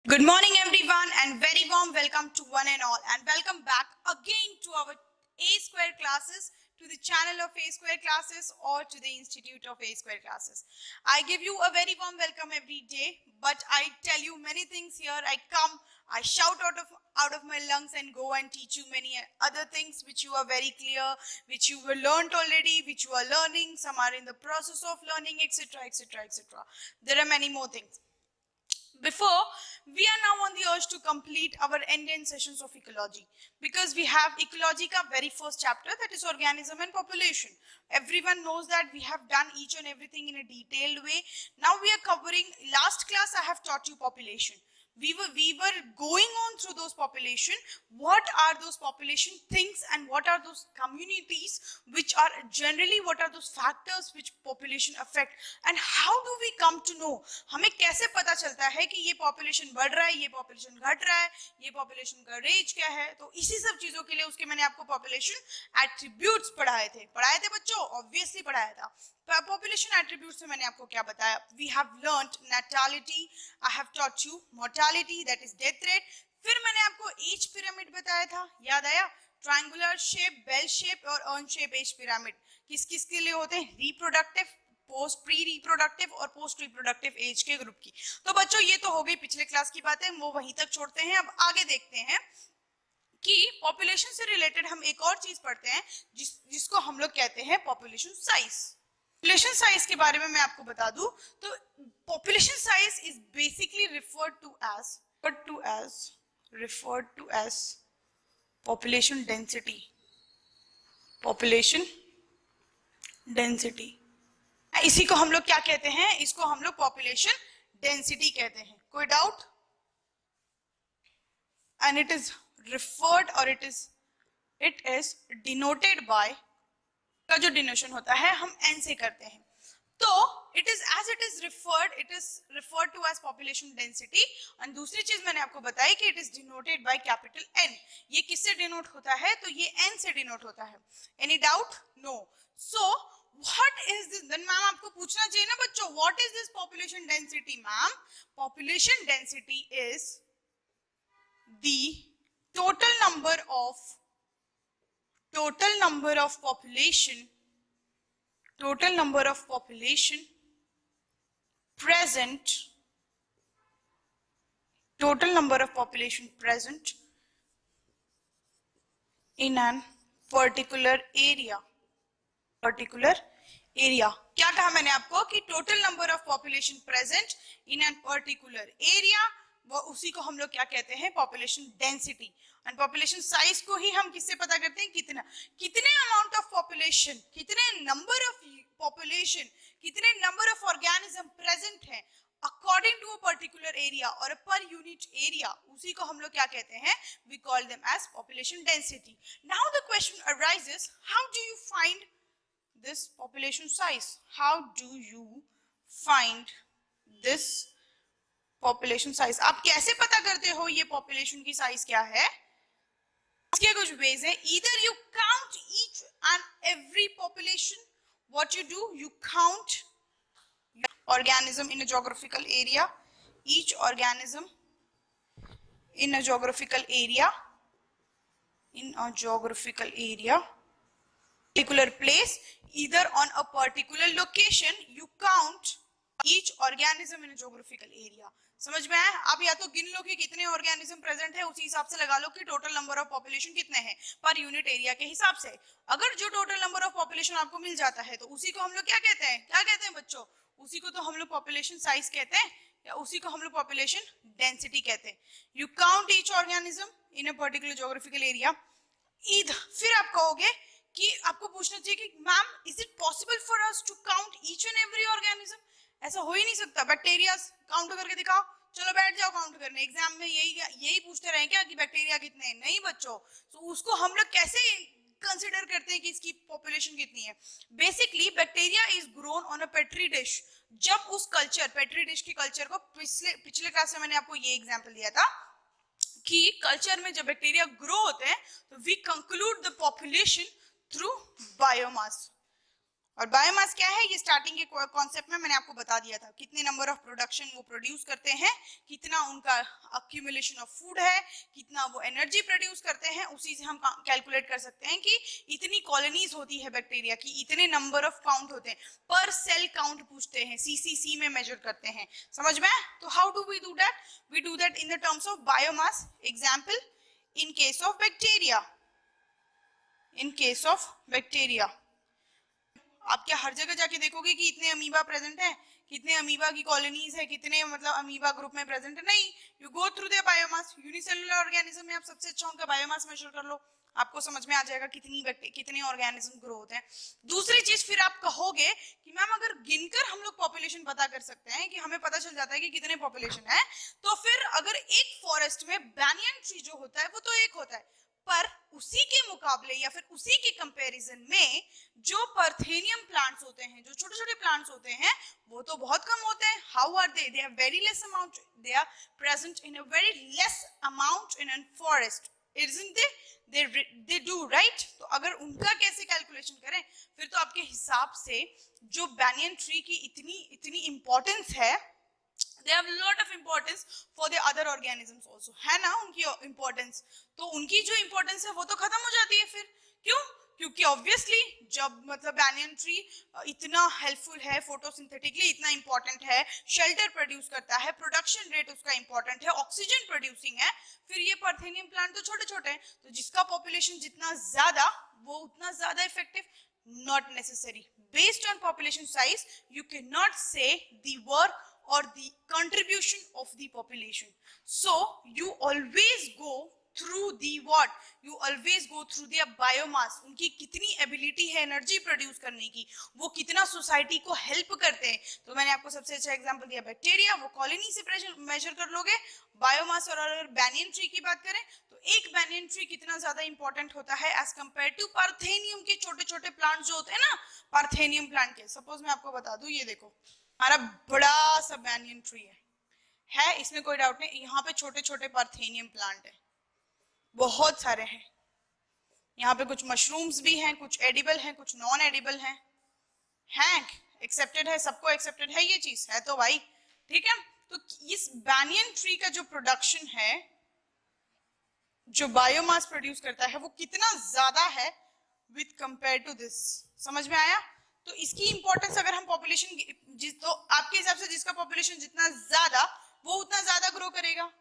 Good morning, everyone, and very warm welcome to one and all, and welcome back again to our A Square classes, to the channel of A Square classes, or to the Institute of A Square classes. I give you a very warm welcome every day, but I tell you many things here. I shout out of my lungs and go and teach you many other things which you are very clear, which you were learned already, which you are learning. Some are in the process of learning, etc., etc., etc. There are many more things. Before, we are now on the urge to complete our end sessions of ecology, because we have ecology ka very first chapter, that is organism and population. Everyone knows that we have done each and everything in a detailed way. Now we are covering, last class I have taught you population. We were going on through those population. What are those population things and what are those communities which are generally, what are those factors which population affect, and how do we come to know, हमें कैसे पता चलता है कि ये population बढ़ रहा है, ये population घट रहा है, ये population का range क्या है. तो इसी सब चीजों के लिए उसके मैंने आपको population attributes पढ़ाए थे बच्चों, obviously पढ़ाया था. Population attributes में मैंने आपको क्या बताया? We have learnt natality, I have taught you mortality, that is death rate. फिर मैंने आपको age pyramid बताया था, याद आया? ट्रायंगुलर शेप, बेल शेप और अर्न शेप एज पिरामिड किस किस के लिए होते हैं? रिप्रोडक्टिव, पोस्ट प्री रिप्रोडक्टिव और पोस्ट रिप्रोडक्टिव एज के ग्रुप की. तो बच्चों ये तो हो गई पिछले क्लास की बातें, वो वहीं तक छोड़ते हैं. अब आगे देखते हैं कि पॉपुलेशन से रिलेटेड हम एक और चीज पढ़ते हैं जिसको हम लोग कहते हैं पॉपुलेशन साइज. पॉपुलेशन साइज के बारे में मैं आपको बता दूं तो population size is basically referred to as population density. इसी को हम लोग क्या कहते हैं? इसको हम लोग पॉपुलेशन डेंसिटी कहते हैं. कोई doubt? And it is referred or it is denoted by, का जो डिनोशन होता है हम n से करते हैं. तो it is referred to as population density. और दूसरी चीज मैंने आपको बताई कि it is denoted by capital N. ये किससे डिनोट होता है? तो ये n से डिनोट होता है. Any doubt? No. So what is this? Then ma'am आपको पूछना चाहिए ना बच्चों, what is this population density? Ma'am, population density is the total number of population present in an particular area. क्या कहा मैंने आपको कि total number of population present in an particular area, वो उसी को हम लोग क्या कहते हैं? Population density. And population size को ही हम किससे पता करते हैं? कितने अमाउंट ऑफ पॉपुलेशन, कितने नंबर ऑफ पॉपुलेशन, कितने नंबर ऑफ ऑर्गेनिज्म प्रेजेंट है according to a particular area और पर यूनिट एरिया, उसी को हम लोग क्या कहते हैं? We call them as population density. Now the question arises, how do you find this population size? How do you find this population size? आप कैसे पता करते हो ये population की size क्या है? इसके कुछ ways है. Either you count each and every population. What you do? You count organism in a geographical area. Each organism in a geographical area. Particular place, either on a particular location, you count each organism in a geographical area. समझ में आया? आप या तो गिन लो कि कितने organism present है, उसी हिसाब से लगा लो कि टोटल नंबर ऑफ पॉपुलेशन कितने हैं पर यूनिट एरिया के हिसाब से. अगर जो टोटल नंबर ऑफ पॉपुलेशन आपको मिल जाता है तो उसी को हम लोग क्या कहते हैं बच्चों? उसी को तो हम लोग पॉपुलेशन साइज कहते हैं, या उसी को हम लोग पॉपुलेशन डेंसिटी कहते हैं. You count each organism in a particular geographical area. फिर आप कहोगे कि आपको पूछना चाहिए कि ma'am, is it possible for us to count each and every organism? ऐसा हो ही नहीं सकता. बैक्टीरिया काउंट करके दिखाओ, चलो बैठ जाओ काउंट करने. एग्जाम में यही पूछते रहे क्या कि बैक्टीरिया कितने हैं? नहीं बच्चों. तो उसको हम लोग कैसे कंसिडर करते हैं कि इसकी पॉपुलेशन कितनी है? Basically bacteria is grown on a petri dish. जब उस कल्चर, पेट्री डिश की कल्चर को पिछले क्लास में मैंने आपको ये एग्जाम्पल दिया था कि कल्चर में जब बैक्टीरिया ग्रो होते हैं तो we conclude the population through biomass. और बायोमास क्या है, ये स्टार्टिंग के कॉन्सेप्ट में मैंने आपको बता दिया था, कितने नंबर ऑफ प्रोडक्शन वो प्रोड्यूस करते हैं, कितना उनका अक्यूमुलेशन ऑफ फूड है, कितना वो एनर्जी प्रोड्यूस करते हैं, उसी से हम कैलकुलेट कर सकते हैं कि इतनी कॉलोनीज होती है बैक्टीरिया की, इतने नंबर ऑफ काउंट होते हैं, पर सेल काउंट पूछते हैं, सीसीसी में मेजर करते हैं, समझ में? तो how do we do that? We do that in the terms of biomass. Example, in case of bacteria, in case of bacteria आप क्या हर जगह जाके देखोगे कि इतने अमीबा प्रेजेंट है, कितने अमीबा की कॉलोनीज है, कितने मतलब अमीबा ग्रुप में प्रेजेंट है? नहीं, you go through the biomass. Unicellular organism में आप सबसे अच्छा उनका बायोमास मेजर कर लो, आपको समझ में आ जाएगा कितने ऑर्गेनिज्म ग्रो होते हैं. दूसरी चीज फिर आप कहोगे कि मैम अगर गिनकर हम लोग पॉपुलेशन पता कर सकते हैं, कि हमें पता चल जाता है कि कितने पॉपुलेशन है, तो फिर अगर एक फॉरेस्ट में बैनियन ट्री जो होता है वो तो एक होता है, पर उसी के मुकाबले या फिर उसी के कंपैरिजन में जो पार्थेनियम प्लांट्स होते हैं, जो छोटे छोटे प्लांट्स होते हैं, वो तो बहुत कम होते हैं. How are they are very less amount, they are present in a very less amount in an forest, isn't they do right? तो अगर उनका कैसे कैलकुलेशन करें, फिर तो आपके हिसाब से जो बैनियन ट्री की इतनी इंपॉर्टेंस है, they have a lot of importance for the other organisms also, है ना उनकी इंपॉर्टेंस, तो उनकी जो इंपॉर्टेंस है वो तो खत्म हो जाती है फिर. क्यों? क्योंकि ऑब्वियसली जब मतलब बैनियन ट्री इतना हेल्पफुल है, फोटोसिंथेटिकली इतना इंपॉर्टेंट है, शेल्टर प्रोड्यूस करता है, प्रोडक्शन रेट उसका इंपॉर्टेंट है, ऑक्सीजन प्रोड्यूसिंग है, फिर ये पार्थेनियम प्लांट तो छोटे छोटे हैं, तो जिसका पॉपुलेशन जितना ज्यादा वो उतना ज्यादा effective. Not necessary. Based on population size, you cannot say the work or the contribution of the population. So you always go through the what? You always go through their biomass. उनकी कितनी ability है energy produce करने की, वो कितना society को help करते हैं. तो मैंने आपको सबसे अच्छा एग्जांपल दिया बैक्टीरिया, वो कॉलोनी से मेजर कर लोगे. बायोमास और अगर बैनियन ट्री की बात करें तो एक बैनियन ट्री कितना ज्यादा इंपॉर्टेंट होता है एज कंपेयर टू पार्थेनियम के छोटे छोटे प्लांट जो होते हैं ना, पार्थेनियम प्लांट के. सपोज मैं आपको बता दूं, ये देखो हमारा बड़ा सा बैनियन ट्री है, इसमें कोई डाउट नहीं. यहाँ पे छोटे छोटे पार्थेनियम प्लांट है, बहुत सारे हैं. यहाँ पे कुछ मशरूम्स भी हैं, कुछ एडिबल हैं, कुछ नॉन एडिबल हैं. एक्सेप्टेड है, सबको एक्सेप्टेड है ये चीज, है तो भाई, ठीक है. तो इस बैनियन ट्री का जो प्रोडक्शन है, जो बायोमास प्रोड्यूस करता है, वो कितना ज्यादा है विद कंपेयर टू दिस. समझ में आया? तो इसकी इंपॉर्टेंस अगर हम पॉपुलेशन तो आपके हिसाब से जिसका पॉपुलेशन जितना ज्यादा वो उतना ज्यादा ग्रो करेगा,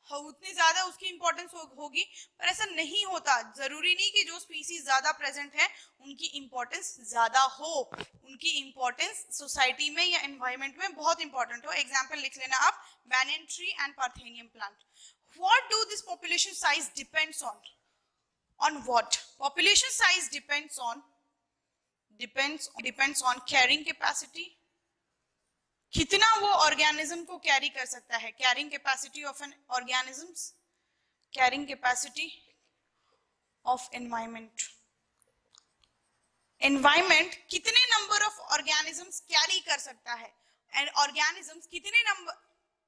उतनी ज्यादा उसकी इंपॉर्टेंस होगी. पर ऐसा नहीं होता, जरूरी नहीं कि जो स्पीसीज ज्यादा प्रेजेंट है उनकी इंपॉर्टेंस ज्यादा हो. उनकी इंपॉर्टेंस सोसाइटी में या एनवायरमेंट में बहुत इंपॉर्टेंट हो. एग्जांपल लिख लेना आप, banyan tree and parthenium plant. What do this population size depends on? On what? Population size depends on carrying capacity. कितना वो ऑर्गेनिज्म को कैरी कर सकता है, carrying capacity of N organisms, carrying capacity of environment. Environment कितने number of organisms carry कर सकता है, एंड ऑर्गेनिजम्स कितने नंबर,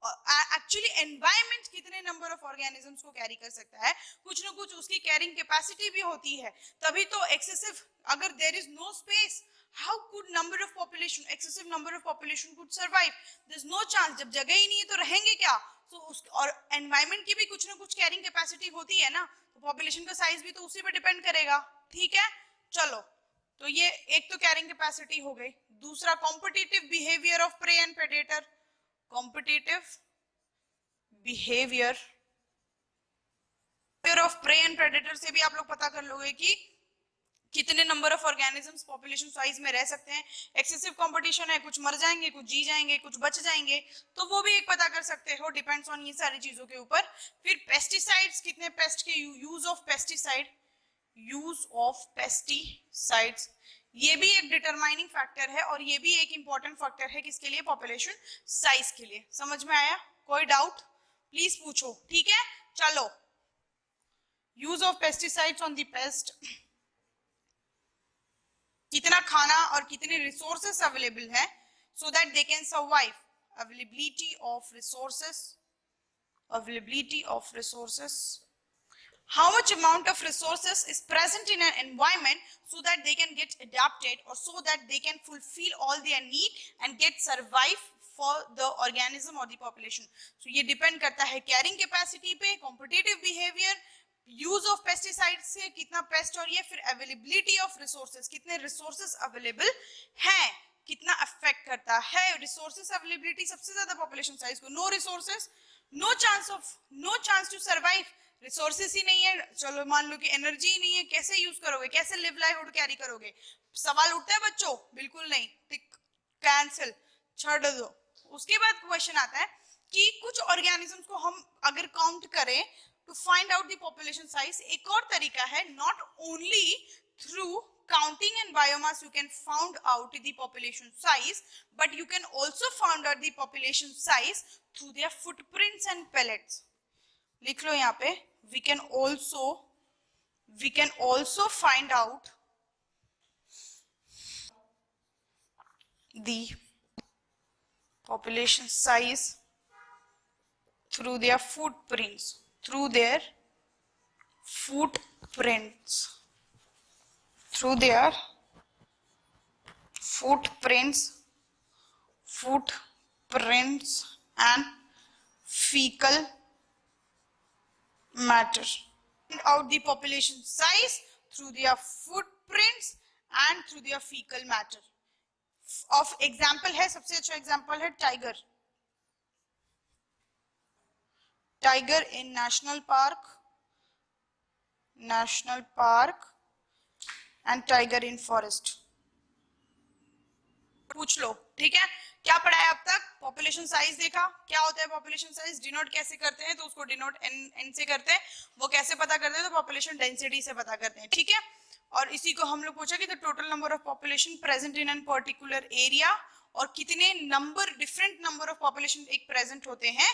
एक्चुअली एनवायरमेंट कितने नंबर ऑफ ऑर्गेनिजम्स को कैरी कर सकता है, कुछ ना कुछ उसकी कैरिंग कैपेसिटी भी होती है. तभी तो एक्सेसिव, अगर there is no space, how could number of population, excessive number of population could survive? There is no chance. जब जगह ही नहीं है तो रहेंगे क्या? तो और एनवायरमेंट की भी कुछ ना कुछ कैरिंग कैपेसिटी होती है ना, तो पॉपुलेशन का साइज भी तो उसी पे डिपेंड करेगा. ठीक है, चलो. तो ये एक तो कैरिंग कैपेसिटी हो गई. दूसरा competitive behaviour of prey and predator. Competitive behaviour of prey and predator से भी आप लोग पता कर लोगे कि कितने number of organisms population size में रह सकते हैं. एक्सेसिव कंपटीशन है, कुछ मर जाएंगे, कुछ जी जाएंगे, कुछ बच जाएंगे, तो वो भी एक पता कर सकते हो. डिपेंड्स ऑन ये सारी चीजों के ऊपर. फिर पेस्टिसाइड्स, कितने पेस्ट के यूज ऑफ पेस्टिसाइड्स, ये भी एक डिटरमाइनिंग फैक्टर है, और ये भी एक इंपॉर्टेंट फैक्टर है किसके लिए, पॉपुलेशन साइज के लिए. समझ में आया? कोई डाउट प्लीज पूछो. ठीक है, चलो. Use of pesticides on the paste, कितना खाना और कितने रिसोर्सेस अवेलेबल है so that they can survive. Availability of resources how much amount of resources is present in an environment so that they can get adapted or so that they can fulfill all their need and get survive for the organism or the population. So ये depend करता है carrying capacity पे, competitive behavior, use of pesticides से कितना pest और ये फिर availability of resources, कितने resources available हैं, कितना affect करता है resources availability सबसे ज़्यादा population size को. No resources, no chance to survive. Resources ही नहीं है, चलो मान लो कि एनर्जी ही नहीं है, कैसे यूज करोगे, कैसे लिव लाइवहुड कैरी करोगे? सवाल उठता है बच्चों? बिल्कुल नहीं, टिक, कैंसिल, छोड़ दो. उसके बाद क्वेश्चन आता है कि कुछ ऑर्गेनिजम्स को हम अगर काउंट करें to find out the population size, एक और तरीका है, not only through counting and biomass you can found out the population size, but you can also find out the population size through their footprints and pellets. लिख लो यहाँ पे, we can also find out the population size through their footprints, and fecal matter. Find out the population size through their footprints and through their fecal matter. Of example है, सबसे अच्छा example है tiger in national park and tiger in forest. पूछ लो, ठीक है? क्या पढ़ा है अब तक? पॉपुलेशन साइज देखा, क्या होता है पॉपुलेशन साइज, डिनोट कैसे करते हैं, तो उसको डिनोट एन से करते हैं, वो कैसे पता करते हैं, तो पॉपुलेशन डेंसिटी से पता करते हैं, ठीक है? और इसी को हम लोग पूछा कि the total number of population present in an particular area, और कितने डिफरेंट नंबर ऑफ पॉपुलेशन एक प्रेजेंट होते हैं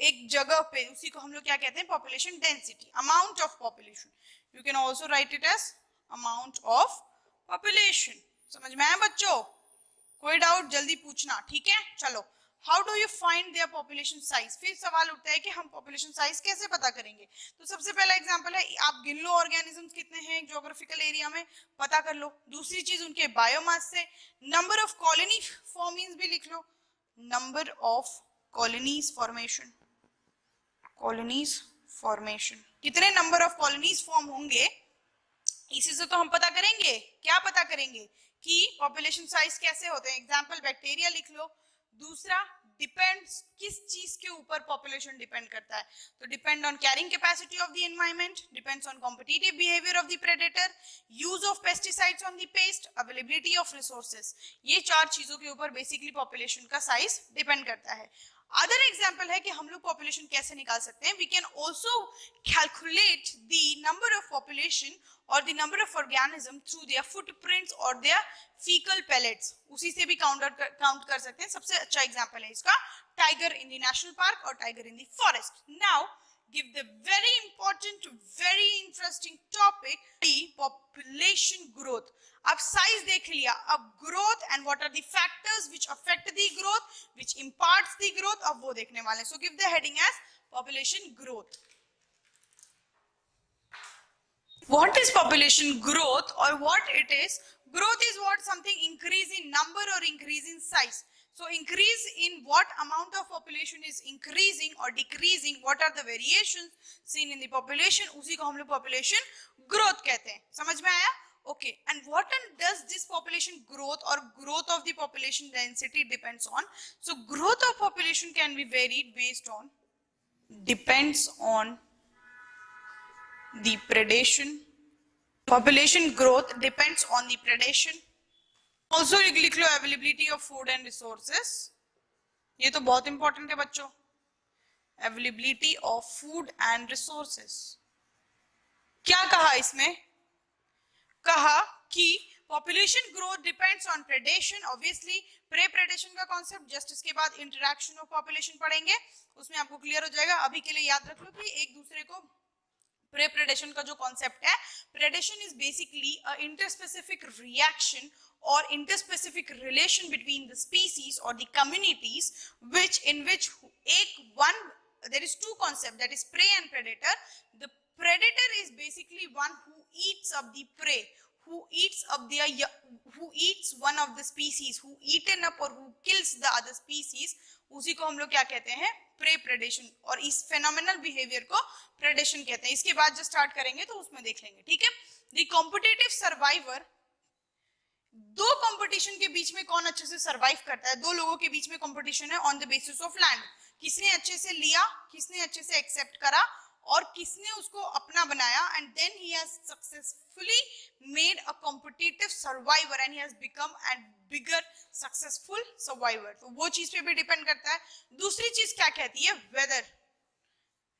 एक जगह पे, उसी को हम लोग क्या कहते हैं? Population density, amount of population. You can also write it as amount of population. समझ में आया बच्चों? कोई डाउट जल्दी पूछना, ठीक है? चलो, how do you find their population size? फिर सवाल उठता है कि हम पॉपुलेशन साइज कैसे पता करेंगे? तो सबसे पहला एग्जांपल है, आप गिन लो ऑर्गेनिजम्स कितने हैं ज्योग्राफिकल एरिया में, पता कर लो. दूसरी चीज उनके बायोमास से. नंबर ऑफ कॉलोनी फॉर्मिंग्स भी लिख लो, नंबर ऑफ कॉलोनीज फॉर्मेशन, कितने नंबर ऑफ कॉलोनीज फॉर्म होंगे, इसी से तो हम पता करेंगे. क्या पता करेंगे? कि पॉपुलेशन साइज कैसे होते हैं. एग्जांपल बैक्टीरिया लिख लो. दूसरा, डिपेंड्स, किस चीज के ऊपर पॉपुलेशन डिपेंड करता है, तो depend on carrying capacity of the environment, depends on competitive behaviour of the predator, use of pesticides on the paste, availability of resources. ये चार चीजों के ऊपर बेसिकली पॉपुलेशन का साइज डिपेंड करता है. अदर एग्जाम्पल है कि हम लोग पॉपुलेशन कैसे निकाल सकते हैं. We can also calculate the number of population और the number of organism through their footprints और देयर फीकल पैलेट्स. उसी से भी काउंट कर सकते हैं. सबसे अच्छा एग्जाम्पल है इसका tiger in the national park और tiger in the forest. Now give the very important, very interesting topic, the population growth. अब size देख लिया, अब growth and what are the factors which affect the growth, which imparts the growth, अब वो देखने वाले. So give the heading as population growth. What is population growth or what it is? Growth is what? Something increase in number or increase in size. So increase in what amount of population is increasing or decreasing, what are the variations seen in the population, उसी को हम लोग population growth कहते हैं. समझ में आया? Okay. And what does this population growth or growth of the population density depends on? So growth of population can be varied based on, depends on the predation. Population growth depends on the predation. Also लिख लो availability of food and resources. ये तो बहुत important है बच्चों. Availability of food and resources. क्या कहा इसमें? कहा कि population growth depends on predation. Obviously prey predation का concept just इसके बाद interaction of population पढ़ेंगे, उसमें आपको क्लियर हो जाएगा. अभी के लिए याद रख लो कि एक दूसरे को प्रे प्रेडेशन का जो कॉन्सेप्ट है, predation is basically a interspecific reaction or interspecific relation between the species or the communities there is two concepts, that is prey and predator. The predator is basically one who eats up the prey, who eats one of the species, who eaten up or who kills the other species, उसी को हम लोग क्या कहते हैं, pray predation, और इस phenomenal behaviour को प्रेडेशन कहते हैं. इसके बाद जो स्टार्ट करेंगे तो उसमें देख लेंगे, ठीक है. द कॉम्पिटिटिव सर्वाइवर, दो कंपटीशन के बीच में कौन अच्छे से सरवाइव करता है. दो लोगों के बीच में कंपटीशन है on the basis of land. किसने अच्छे से लिया, किसने अच्छे से एक्सेप्ट करा और किसने उसको अपना बनाया, and then he has successfully made a competitive survivor and he has become an bigger successful survivor. तो वो चीज पे भी डिपेंड करता है. दूसरी चीज क्या कहती है, weather,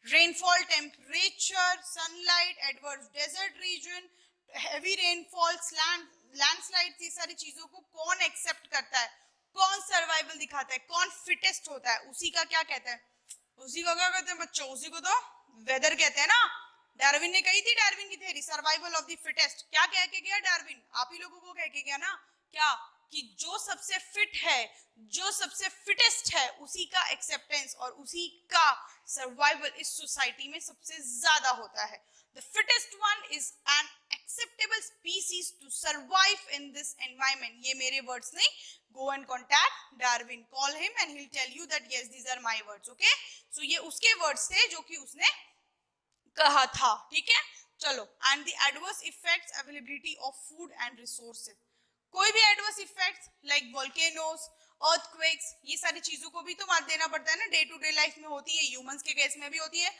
rainfall, temperature, sunlight, adverse desert region, heavy rainfalls, landslide, ये सारी चीजों को कौन एक्सेप्ट करता है, कौन सर्वाइवल दिखाता है, कौन फिटेस्ट होता है, उसी का क्या कहते हैं, उसी को क्या कहते हैं बच्चों, उसी को तो वेदर कहते हैं ना. डार्विन ने कही थी, डार्विन की theory, survival of the fittest. क्या कह के गया डार्विन, आप ही लोगों को कह के गया ना, क्या, कि जो सबसे फिट है, जो सबसे फिटेस्ट है, उसी का एक्सेप्टेंस और उसी का सर्वाइवल इस सोसाइटी में सबसे ज्यादा होता है. The fittest one is an acceptable species to survive in this environment. ये मेरे words नहीं. Go and contact Darwin. Call him and he'll tell you that yes, these are my words. Okay? So ये उसके words थे जो कि उसने कहा था. ठीक है? चलो. And the adverse effects, availability of food and resources. कोई भी adverse effects like volcanoes, earthquakes, ये सारी चीजों को भी तो मात देना पड़ता है ना, डे टू डे लाइफ में होती है, ह्यूमंस के केस में भी होती है.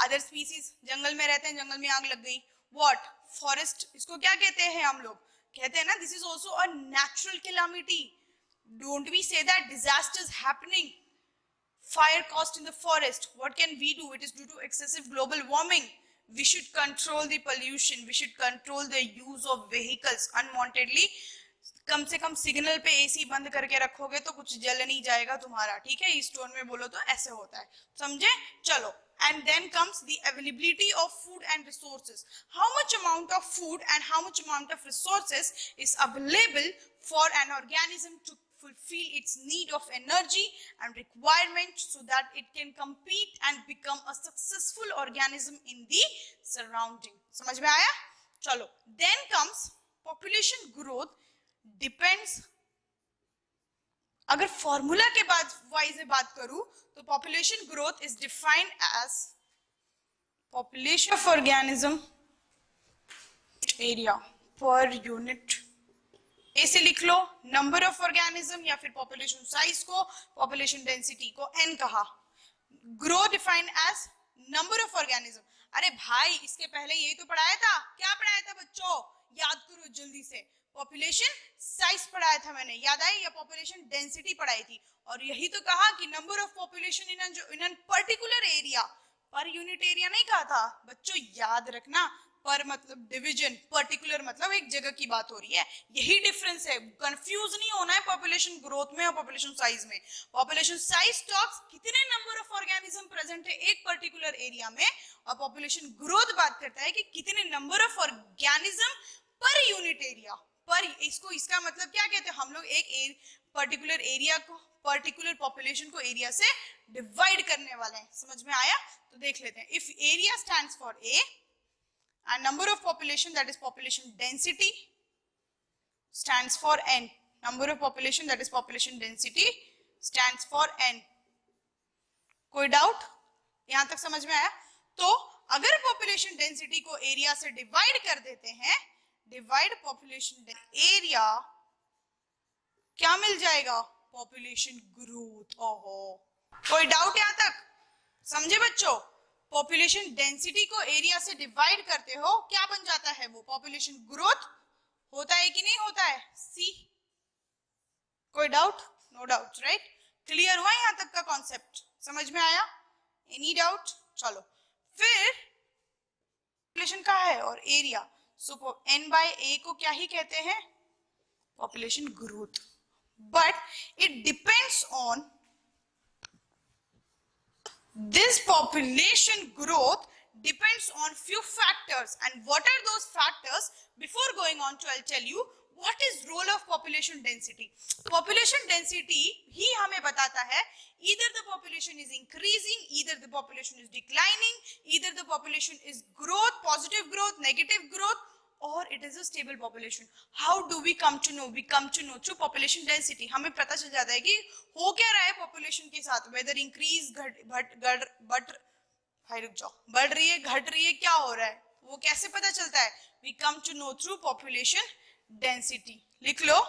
अदर स्पीसीज जंगल में रहते हैं, जंगल में आग लग गई, व्हाट, फॉरेस्ट, इसको क्या कहते हैं हम लोग, कहते हैं ना, this is also a natural calamity. Don't we say that disasters happening, fire caused in the forest, what can we do, it is due to excessive global warming. We should control the pollution, we should control the use of vehicles unwantedly. कम से कम signal पे AC बंद करके रखोगे तो कुछ जल नहीं जाएगा तुम्हारा, ठीक है. इस टोन में बोलो तो ऐसे होता है, समझे. चलो. And then comes the availability of food and resources. How much amount of food and how much amount of resources is available for an organism to fulfill its need of energy and requirement so that it can compete and become a successful organism in the surrounding. समझ में आया? चलो. Then comes population growth depends. अगर formula के बाद wise में बात करूं तो population growth is defined as population of organism area per unit. ऐसे लिख लो, नंबर ऑफ ऑर्गेनिज्म या फिर पॉपुलेशन साइज को, पॉपुलेशन डेंसिटी को एन कहा. Grow defined as number of organism. अरे भाई, इसके पहले यही तो पढ़ाया था. क्या पढ़ाया था बच्चों, याद करो जल्दी से. पॉपुलेशन साइज पढ़ाया था मैंने, याद आई, या पॉपुलेशन डेंसिटी पढ़ाई थी. और यही तो कहा कि number of population in an particular area, per unit area नहीं कहा था बच्चों, याद रखना. पर मतलब डिवीजन, पर्टिकुलर मतलब एक जगह की बात हो रही है. यही डिफरेंस है, कंफ्यूज नहीं होना है पॉपुलेशन ग्रोथ में और पॉपुलेशन साइज में. पॉपुलेशन साइज टॉक्स कितने नंबर ऑफ ऑर्गेनिज्म प्रेजेंट है एक पर्टिकुलर एरिया में, और पॉपुलेशन ग्रोथ बात करता है कि कितने number of organism per unit area. पर इसको, इसका मतलब क्या कहते हैं, हम लोग एक पर्टिकुलर एरिया को, पर्टिकुलर पॉपुलेशन को एरिया से डिवाइड करने वाले हैं. समझ में आया? तो देख लेते हैं. If area stands for a and number of population, that is population density, stands for n. Number of population, that is population density, stands for n. कोई डाउट यहां तक समझ में आया? तो अगर पॉपुलेशन डेंसिटी को एरिया से डिवाइड कर देते हैं, डिवाइड पॉपुलेशन एरिया, क्या मिल जाएगा, पॉपुलेशन ग्रोथ. ओहो, कोई डाउट यहां तक? समझे बच्चों? पॉपुलेशन डेंसिटी को एरिया से डिवाइड करते हो, क्या बन जाता है वो, पॉपुलेशन ग्रोथ होता है कि नहीं होता है. सी, कोई doubt? No doubt, right. Clear हुआ यहां तक का कॉन्सेप्ट? समझ में आया? Any doubt? चलो. फिर पॉपुलेशन का है और area, so N by A को क्या ही कहते हैं, population growth. But it depends on this population growth depends on few factors. And what are those factors? Before going on to, I'll tell you what is role of population population density. Population density ही हमें बताता है either the population is increasing, either the population is declining, either the population is growth, positive growth, negative growth, or it is a stable population. How do we come to know? We come to know through population density. हमें पता चल जाता है कि हो क्या रहा है population के साथ, whether increase बढ़ रही है, घट रही है, क्या हो रहा है, वो कैसे पता चलता है? We come to know through population density. लिख लो,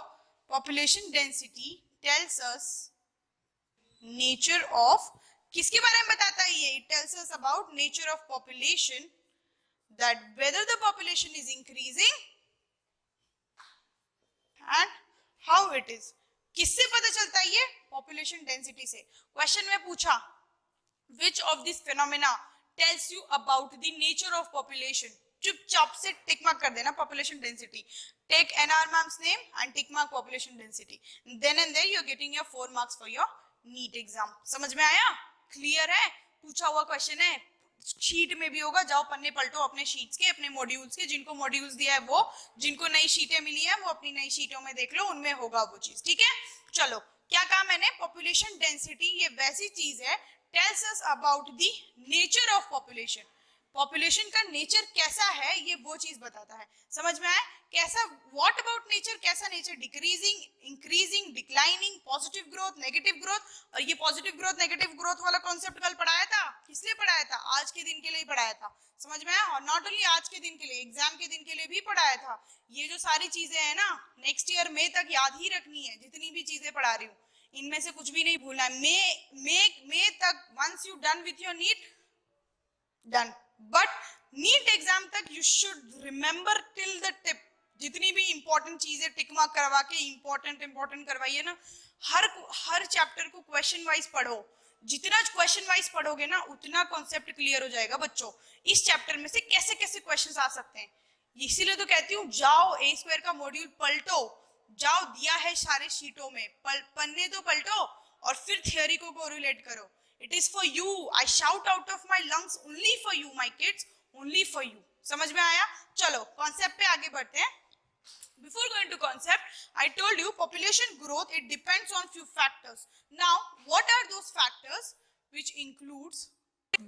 population density tells us nature of, किसके बारे में बताता है ये? It tells us about nature of population, that whether the population is increasing and how it is. किससे पता चलता है ये? Population density से. Question में पूछा, which of these phenomena tells you about the nature of population? चुपचाप से टिक मार्क कर देना population density. Take NR ma'am's name and tick mark population density. Then and there you are getting your 4 marks for your NEET exam. समझ में आया? Clear है? पूछा हुआ क्वेश्चन है, शीट में भी होगा, जाओ पन्ने पलटो अपने शीट्स के, अपने मॉड्यूल्स के, जिनको मॉड्यूल्स दिया है वो, जिनको नई शीटें मिली है वो अपनी नई शीटों में देख लो, उनमें होगा वो चीज। ठीक है, चलो क्या कहा मैंने? पॉपुलेशन डेंसिटी ये वैसी चीज है, tells us about the nature of population. Population का नेचर कैसा है ये वो चीज बताता है। समझ में आया? कैसा, व्हाट अबाउट नेचर, कैसा nature? Decreasing, increasing, declining, positive growth, negative growth. और ये पॉजिटिव ग्रोथ नेगेटिव ग्रोथ वाला कॉन्सेप्ट कल पढ़ाया था, किस लिए पढ़ाया था? आज के दिन के लिए पढ़ाया था। समझ में आया? और नॉट ओनली आज के दिन के लिए, एग्जाम के दिन के लिए भी पढ़ाया था। ये जो सारी चीजें है ना, नेक्स्ट ईयर मई तक याद ही रखनी है, जितनी भी चीजें पढ़ा रही हूँ इनमें से कुछ भी नहीं भूलना है। मई तक, once you done with your NEET, done, but NEET exam तक you should remember till the tip. जितनी भी इंपॉर्टेंट चीजें टिक मार्क करवा के इंपॉर्टेंट करवाइए ना, हर चैप्टर को क्वेश्चन वाइज पढ़ो। जितना क्वेश्चन वाइज पढ़ोगे ना उतना कॉन्सेप्ट क्लियर हो जाएगा बच्चों। इस चैप्टर में से कैसे कैसे क्वेश्चंस आ सकते हैं, इसीलिए तो कहती हूँ जाओ ए स्क्वायर का मॉड्यूल पलटो, जाओ दिया है सारे शीटों में, पन्ने तो पलटो और फिर थियोरी को कोरिलेट करो। It is for you. I shout out of my lungs only for you, my kids, only for you. समझ में आया? चलो कॉन्सेप्ट पे आगे बढ़ते हैं। Before going to concept, I told you population growth, it depends on few factors. Now, what are those factors? Which includes,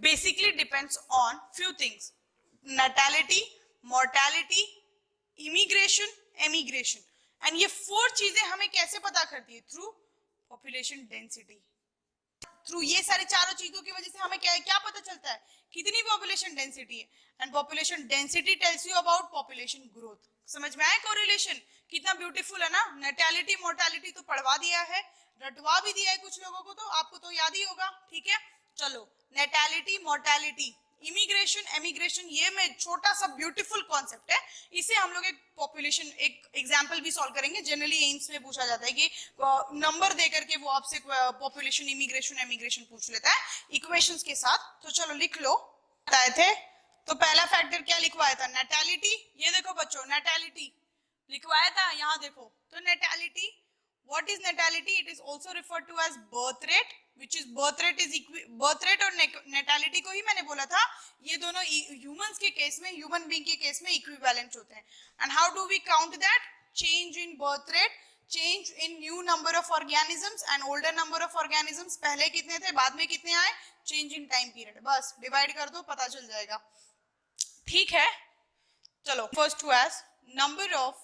basically depends on few things: natality, mortality, immigration, emigration. And ये 4 चीजें हमें कैसे पता करती है? Through population density. Through ये सारी चारों चीजों की वजह से हमें क्या पता चलता है? कितनी पॉपुलेशन डेंसिटी है। And population density tells you about population growth. समझ में आया कोरिलेशन? कितना ब्यूटीफुल है ना। नेटैलिटी मोर्टैलिटी तो पढ़वा दिया है, रटवा भी दिया है कुछ लोगों को, तो आपको तो याद ही होगा। ठीक है, चलो नेटैलिटी, मोर्टैलिटी, इमिग्रेशन, एमिग्रेशन, ये में छोटा सा ब्यूटीफुल कॉन्सेप्ट है। इसे हम लोग एक पॉपुलेशन, एक एग्जांपल भी सॉल्व करेंगे। जनरली एम्स में पूछा जाता है कि नंबर दे करके वो आपसे पॉपुलेशन, इमिग्रेशन, एमिग्रेशन पूछ लेता है इक्वेशंस के साथ। तो चलो लिख लो। बताए थे तो पहला फैक्टर क्या लिखवाया था? नेटैलिटी। ये देखो बच्चों, नेटैलिटी लिखवाया था, यहाँ देखो। तो natality, what is natality? It is also referred to as birth rate, which is birth rate और natality को ही मैंने बोला था, ये दोनों humans के केस में, human being के केस में equivalent होते हैं। And how do we count that? Change in birth rate, change in new number of organisms and older number of organisms। पहले कितने थे, बाद में कितने आए, change in time period। बस डिवाइड कर दो, पता चल जाएगा। ठीक है, चलो first to as number of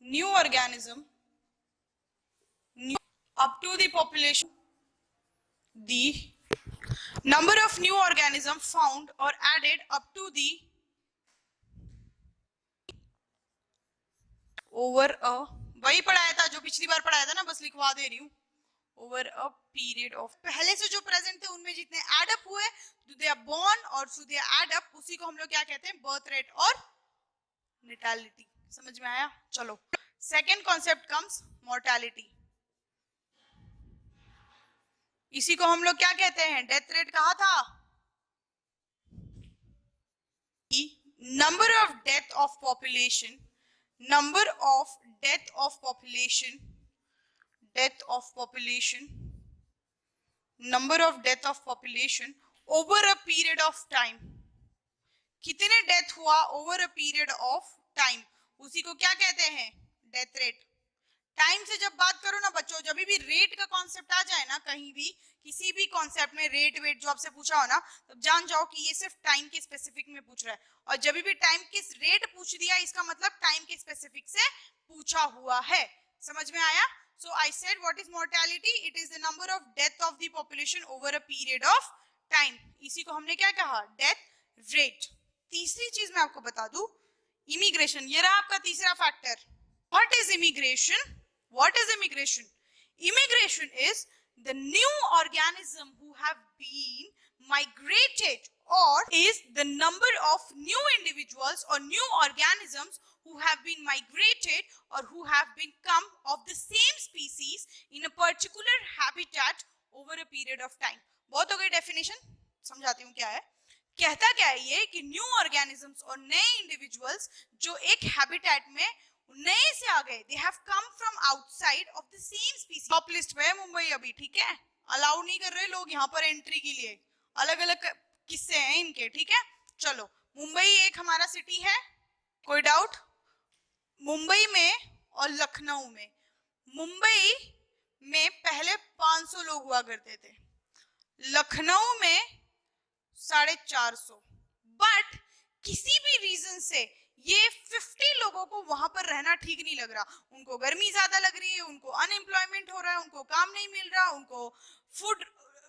new organism up to the population, the number of new organism found or added up to the over a, वही पढ़ाया था जो पिछली बार पढ़ाया था ना, बस लिखवा दे रही हूँ। ओवर अ पीरियड ऑफ, पहले से जो प्रेजेंट थे उनमें जितने एड अप हुए, दे आर बोर्न और दे आर एड अप, उसी को हम लोग क्या कहते हैं? बर्थ रेट और नेटैलिटी। समझ में आया? चलो सेकेंड कॉन्सेप्ट कम्स मोर्टैलिटी। इसी को हम लोग क्या कहते हैं? डेथ रेट कहा था। Number of death of population, number of death of population, death of population, number of death of population over a period of time. कितने डेथ हुआ over a period of time, उसी को क्या कहते हैं? Death rate. Time से जब बात करो ना बच्चों, जब भी रेट का कॉन्सेप्ट आ जाए ना, कहीं भी किसी भी कॉन्सेप्ट में रेट वेट जो आपसे पूछा हो ना, तब जान जाओ कि ये सिर्फ टाइम के स्पेसिफिक में पूछ रहा है। और जब भी टाइम के रेट पूछ दिया, इसका मतलब टाइम के स्पेसिफिक से पूछा हुआ है। समझ में आया? So I said what is mortality? It is the number of death of the population over a period of time. इसी को हमने क्या कहा? Death rate. तीसरी चीज मैं आपको बता दूं, इमिग्रेशन। ये रहा आपका तीसरा factor. What is immigration? What is immigration? Immigration is the new organism who have been migrated, or is the number of new individuals or new organisms who have been migrated or who have been come of the same species in a particular habitat over a period of time. बहुत हो गई definition, समझाती हूँ क्या है। कहता क्या है ये कि न्यू ऑर्गेनिजम्स और नए इंडिविजुअल्स जो एक हैबिटेट में नए से आ गए, they have come from outside of the same species. Top list पे है मुंबई अभी, ठीक है, अलाउ नहीं कर रहे लोग यहाँ पर एंट्री के लिए, अलग अलग किस्से हैं इनके, ठीक है। चलो, मुंबई एक हमारा सिटी है, कोई डाउट? मुंबई में और लखनऊ में, मुंबई में पहले 500 लोग हुआ करते थे, लखनऊ में 450, बट किसी भी रीजन से ये 50 लोगों को वहां पर रहना ठीक नहीं लग रहा। उनको गर्मी ज्यादा लग रही है, उनको अनएम्प्लॉयमेंट हो रहा है, उनको काम नहीं मिल रहा, उनको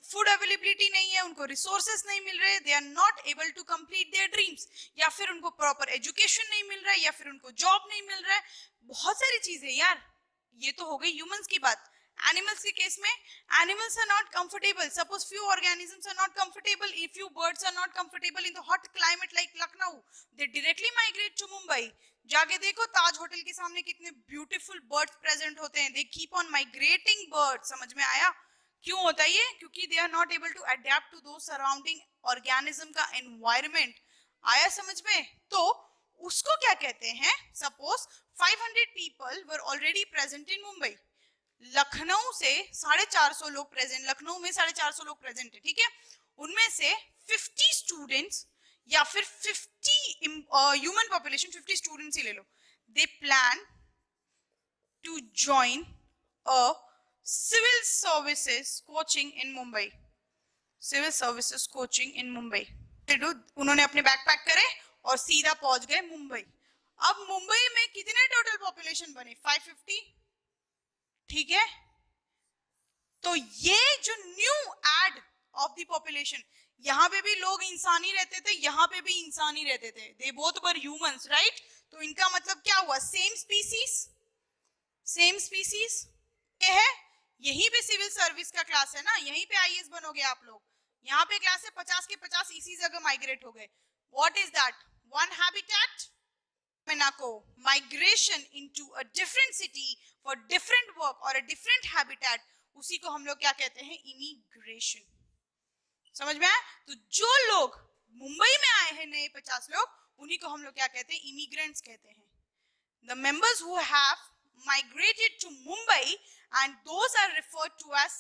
फूड अवेलेबिलिटी नहीं है, उनको रिसोर्सेस नहीं मिल रहे, they are not able to complete their dreams, या फिर उनको प्रॉपर एजुकेशन नहीं मिल रहा है, या फिर उनको जॉब नहीं मिल रहा है। बहुत सारी चीजें यार, ये तो हो गई ह्यूमंस की बात। एनिमल्स के केस में, animals are not comfortable, suppose few organisms are not comfortable, if few birds are not comfortable in the hot climate like Lucknow, they directly migrate to Mumbai. जाके देखो ताज होटल के सामने कितने ब्यूटीफुल बर्ड्स प्रेजेंट होते हैं, they keep on migrating birds. समझ में आया क्यों होता है ये? क्योंकि they are not able to adapt to the surrounding organism का एनवायरनमेंट। आया समझ में? तो उसको क्या कहते हैं? Suppose 500 people were already present in Mumbai, Lucknow से 450 लोग प्रेजेंट, लखनऊ में 450 लोग प्रेजेंट है, ठीक है। उनमें से 50 स्टूडेंट्स या फिर 50 ह्यूमन पॉपुलेशन, 50 स्टूडेंट्स ही ले लो, they plan to join a civil services coaching in Mumbai, civil services coaching in Mumbai. उन्होंने अपने बैकपैक करे और सीधा पहुंच गए मुंबई। अब मुंबई में कितने टोटल पॉपुलेशन बने? 550, ठीक है। तो ये जो new add of the population, यहाँ पे भी लोग इंसान ही रहते थे, यहाँ पे भी इंसान ही रहते थे, they both were humans, right. तो इनका मतलब क्या हुआ? Same species, same species. ये है, यहीं पे सिविल सर्विस का क्लास है ना, यहीं पे आईएएस बनोगे आप लोग। यहाँ पे क्लास है 50 के 50 इसी जगह माइग्रेट हो गए। What is that? One habitat migration into a different city for different work और अ डिफरेंट हैबिटेट, उसी को हम लोग क्या कहते हैं? इमिग्रेशन। समझ में आया? तो जो लोग मुंबई में आए हैं नए 50 लोग, उन्हीं को हम लोग क्या कहते हैं? इमिग्रेंट्स कहते हैं। The members who have migrated to Mumbai and those are referred to as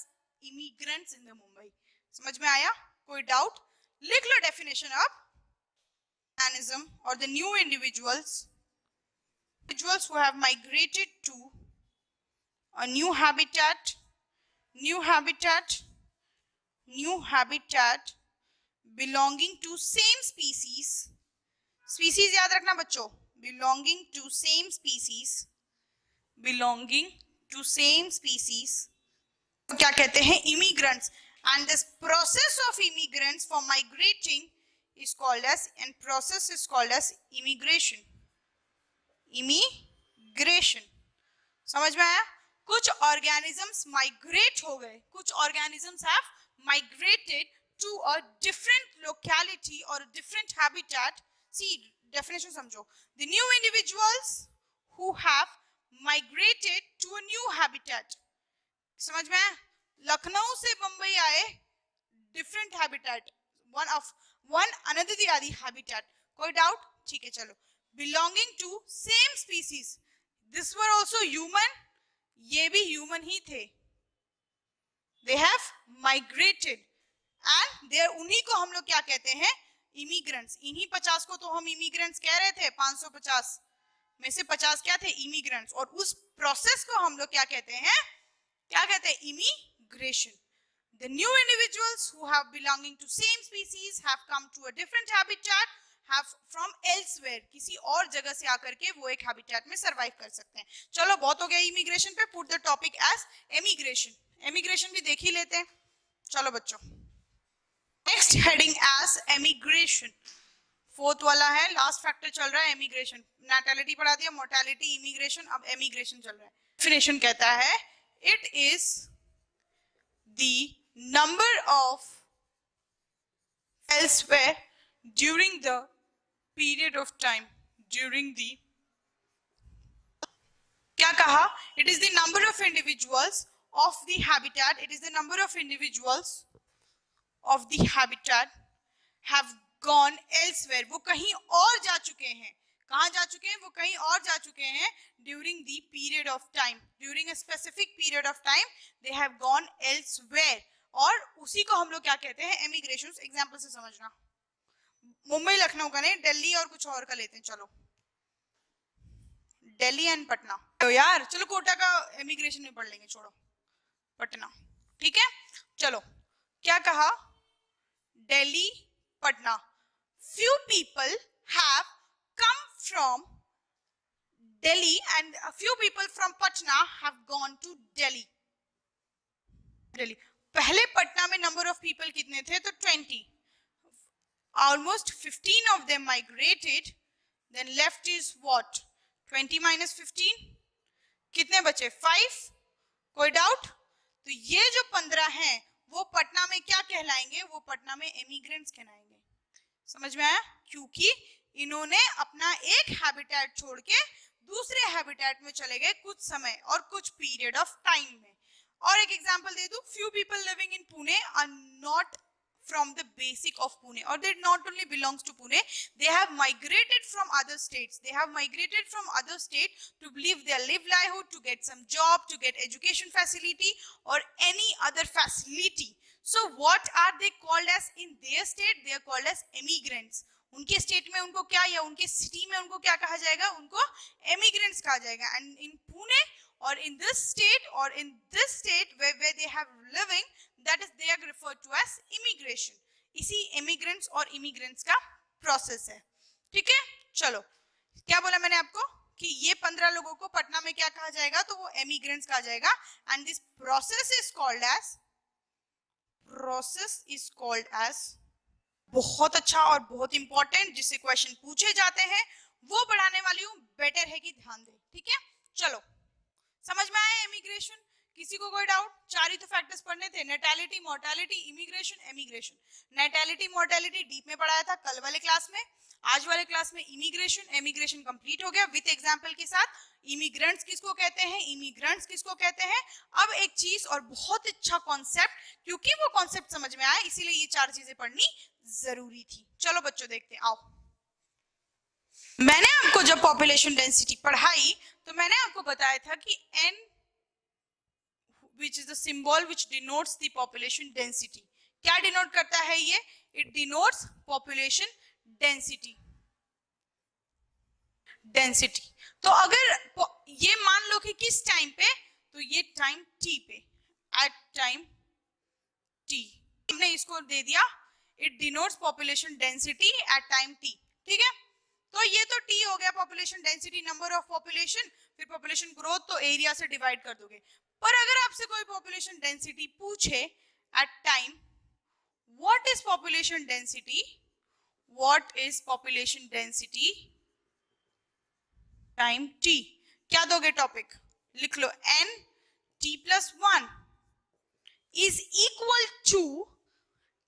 immigrants in the Mumbai. समझ में आया? कोई डाउट? लिख लो डेफिनेशन अब। Organism or the new individuals who have migrated to a new habitat belonging to same species, species याद रखना बच्चों, belonging to same species, तो क्या कहते हैं? Immigrants. And this process of immigrants for migrating is called as, and process is called as immigration. समझ में आया? कुछ ऑर्गेनिजम्स माइग्रेट हो गए, कुछ organisms have migrated to a different locality और a different habitat. See definition समझो, the new individuals who have migrated to a new habitat. समझ में आया? लखनऊ से मुंबई आए, different habitat, one another the other habitat. कोई डाउट? ठीक है, चलो। Belonging to same species, this were also human, ये भी ह्यूमन ही थे, they have migrated and they, उन्हीं को हम लोग क्या कहते हैं? इमिग्रेंट्स। इन्हीं 50 को तो हम इमिग्रेंट्स कह रहे थे, 550 में से 50 क्या थे? इमिग्रेंट्स। और उस प्रोसेस को हम लोग क्या कहते हैं? क्या कहते हैं? Immigration. The new individuals who have belonging to same species have come to a different habitat, have from elsewhere, किसी और जगह से आकर के वो एक habitat में survive कर सकते हैं। चलो बहुत हो गया immigration पे, put the topic as emigration। emigration भी देख ही लेते हैं। चलो बच्चों, next heading as emigration। Fourth वाला है, लास्ट फैक्टर चल रहा है एमिग्रेशन। नाटैलिटी पढ़ा दिया, मोर्टेलिटी, इमिग्रेशन, अब एमिग्रेशन चल रहा है। डेफिनेशन कहता है it is the number of elsewhere during the period of time, during the, क्या कहा? It is the number of individuals of the habitat, it is the number of individuals of the habitat have gone elsewhere, वो कहीं और जा चुके हैं। कहाँ जा चुके हैं? वो कहीं और जा चुके हैं during the period of time, during a specific period of time they have gone elsewhere। और उसी को हम लोग क्या कहते हैं? एमिग्रेशन। एग्जांपल से समझना, मुंबई लखनऊ का नहीं, दिल्ली और कुछ और का लेते हैं। चलो, दिल्ली एंड पटना। तो यार चलो कोटा का एमिग्रेशन में पढ़ लेंगे, छोड़ो पटना, ठीक है। चलो, क्या कहा? Delhi, Patna. few people have come from Delhi and a few people from Patna have gone to Delhi। Delhi, पहले पटना में नंबर ऑफ पीपल कितने थे? तो 20। Almost 15 of them migrated, then left is what? 20 minus 15 कितने बचे? 5। कोई डाउट? तो ये जो 15 हैं वो पटना में क्या कहलाएंगे? वो पटना में एमिग्रेंट्स कहलाएंगे। समझ में आया? क्योंकि इन्होंने अपना एक हैबिटेट छोड़ के दूसरे हैबिटेट में चले गए कुछ समय और कुछ पीरियड ऑफ टाइम में। और एक एग्जांपल दे दूं, few people living in Pune are not from the basic of Pune, or they not only belongs to Pune, they have migrated from other states, they have migrated from other state to live their livelihood, to get some job, to get education facility or any other facility। So what are they called as in their state? They are called as immigrants। उनके state में उनको क्या, या उनके city में उनको क्या कहा जाएगा? उनको एमिग्रेंट्स कहा जाएगा। And in Pune or in this state or in this state where they have living, that is they are referred to as immigration। इसी immigrants और immigrants का process है, ठीक है। चलो, क्या बोला मैंने आपको कि ये 15 लोगों को पटना में क्या कहा जाएगा? तो वो immigrants कहा जाएगा। and this process is called as बहुत अच्छा और बहुत इंपॉर्टेंट, जिससे क्वेश्चन पूछे जाते हैं वो पढ़ाने वाली हूँ, बेटर है कि ध्यान दे, ठीक है। चलो, समझ में आया इमिग्रेशन? किसी को कोई डाउट? 4 ही तो फैक्टर्स पढ़ने थे, natality, mortality, immigration, emigration. Natality mortality deep में पढ़ाया था कल वाले क्लास में। आज वाले क्लास में इमिग्रेशन, एमिग्रेशन कंप्लीट हो गया विद एग्जांपल के साथ। इमिग्रेंट्स किसको कहते हैं? इमिग्रेंट्स किसको कहते हैं? अब एक चीज और बहुत अच्छा कॉन्सेप्ट, क्योंकि वो कॉन्सेप्ट समझ में आया इसीलिए ये 4 चीजें पढ़नी जरूरी थी। चलो बच्चों देखते हैं, आओ। मैंने आपको जब पॉपुलेशन डेंसिटी पढ़ाई तो मैंने आपको बताया था कि n which is the symbol which denotes the population density, क्या डिनोट करता है ये? it denotes population density। तो अगर ये मान लो कि किस टाइम पे, तो ये टाइम t पे, at टाइम t हमने इसको दे दिया it denotes population density at time t, ठीक है। तो ये तो t हो गया population density, number of population, फिर पॉपुलेशन ग्रोथ तो एरिया से डिवाइड कर दोगे। पर अगर आपसे कोई पॉपुलेशन डेंसिटी पूछे at time, what is population density, what is population density time t, क्या दोगे टॉपिक? लिख लो, n t plus 1 is equal to,